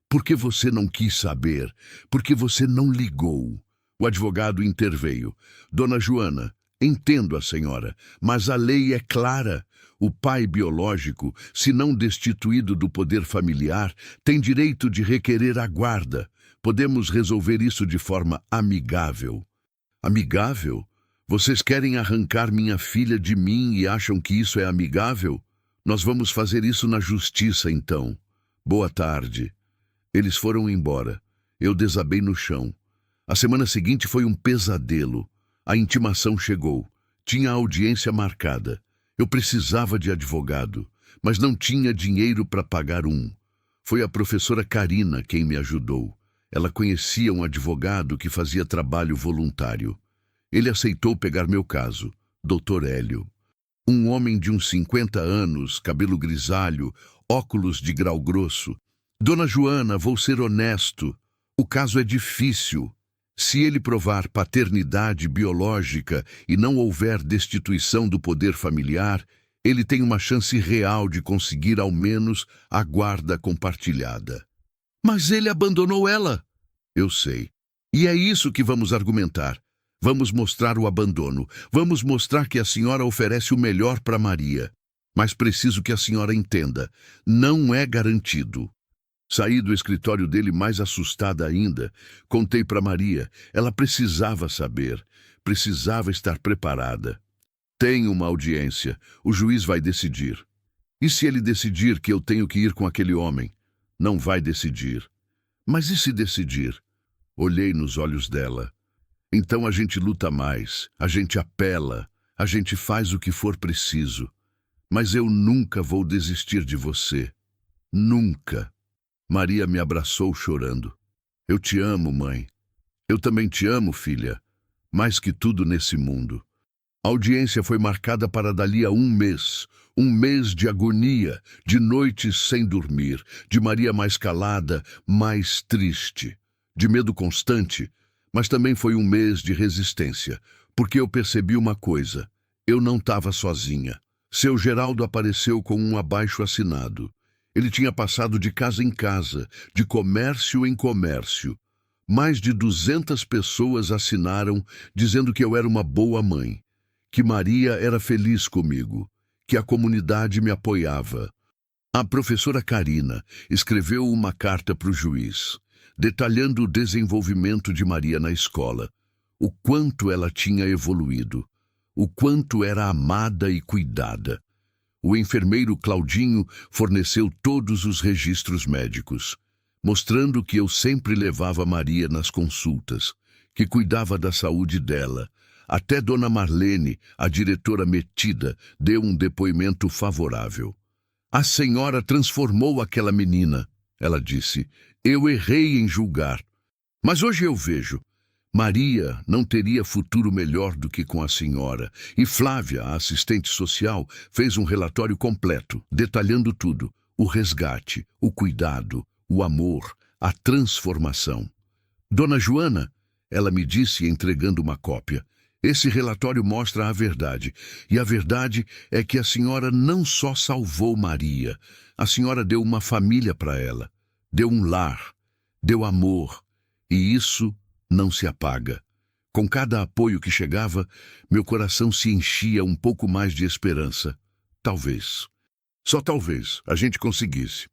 Por que você não quis saber? Por que você não ligou? O advogado interveio. Dona Joana, entendo a senhora, mas a lei é clara. O pai biológico, se não destituído do poder familiar, tem direito de requerer a guarda. Podemos resolver isso de forma amigável. Amigável? Vocês querem arrancar minha filha de mim e acham que isso é amigável? Nós vamos fazer isso na justiça, então. Boa tarde. Eles foram embora. Eu desabei no chão. A semana seguinte foi um pesadelo. A intimação chegou. Tinha audiência marcada. Eu precisava de advogado, mas não tinha dinheiro para pagar um. Foi a professora Karina quem me ajudou. Ela conhecia um advogado que fazia trabalho voluntário. Ele aceitou pegar meu caso, Dr. Hélio. Um homem de uns 50 anos, cabelo grisalho, óculos de grau grosso. Dona Joana, vou ser honesto. O caso é difícil. Se ele provar paternidade biológica e não houver destituição do poder familiar, ele tem uma chance real de conseguir ao menos a guarda compartilhada. Mas ele abandonou ela. Eu sei. E é isso que vamos argumentar. Vamos mostrar o abandono. Vamos mostrar que a senhora oferece o melhor para Maria. Mas preciso que a senhora entenda. Não é garantido. Saí do escritório dele mais assustada ainda. Contei para Maria. Ela precisava saber. Precisava estar preparada. Tem uma audiência. O juiz vai decidir. E se ele decidir que eu tenho que ir com aquele homem? Não vai decidir. Mas e se decidir? Olhei nos olhos dela. Então a gente luta mais. A gente apela. A gente faz o que for preciso. Mas eu nunca vou desistir de você. Nunca. Maria me abraçou chorando. Eu te amo, mãe. Eu também te amo, filha. Mais que tudo nesse mundo. A audiência foi marcada para dali a um mês de agonia, de noites sem dormir, de Maria mais calada, mais triste, de medo constante, mas também foi um mês de resistência, porque eu percebi uma coisa: eu não estava sozinha. Seu Geraldo apareceu com um abaixo-assinado. Ele tinha passado de casa em casa, de comércio em comércio. Mais de 200 pessoas assinaram dizendo que eu era uma boa mãe, que Maria era feliz comigo, que a comunidade me apoiava. A professora Karina escreveu uma carta para o juiz, detalhando o desenvolvimento de Maria na escola, o quanto ela tinha evoluído, o quanto era amada e cuidada. O enfermeiro Claudinho forneceu todos os registros médicos, mostrando que eu sempre levava Maria nas consultas, que cuidava da saúde dela. Até Dona Marlene, a diretora metida, deu um depoimento favorável. A senhora transformou aquela menina, ela disse. Eu errei em julgar. Mas hoje eu vejo. Maria não teria futuro melhor do que com a senhora. E Flávia, a assistente social, fez um relatório completo, detalhando tudo. O resgate, o cuidado, o amor, a transformação. Dona Joana, ela me disse entregando uma cópia, esse relatório mostra a verdade. E a verdade é que a senhora não só salvou Maria, a senhora deu uma família para ela, deu um lar, deu amor. E isso não se apaga. Com cada apoio que chegava, meu coração se enchia um pouco mais de esperança. Talvez, só talvez, a gente conseguisse.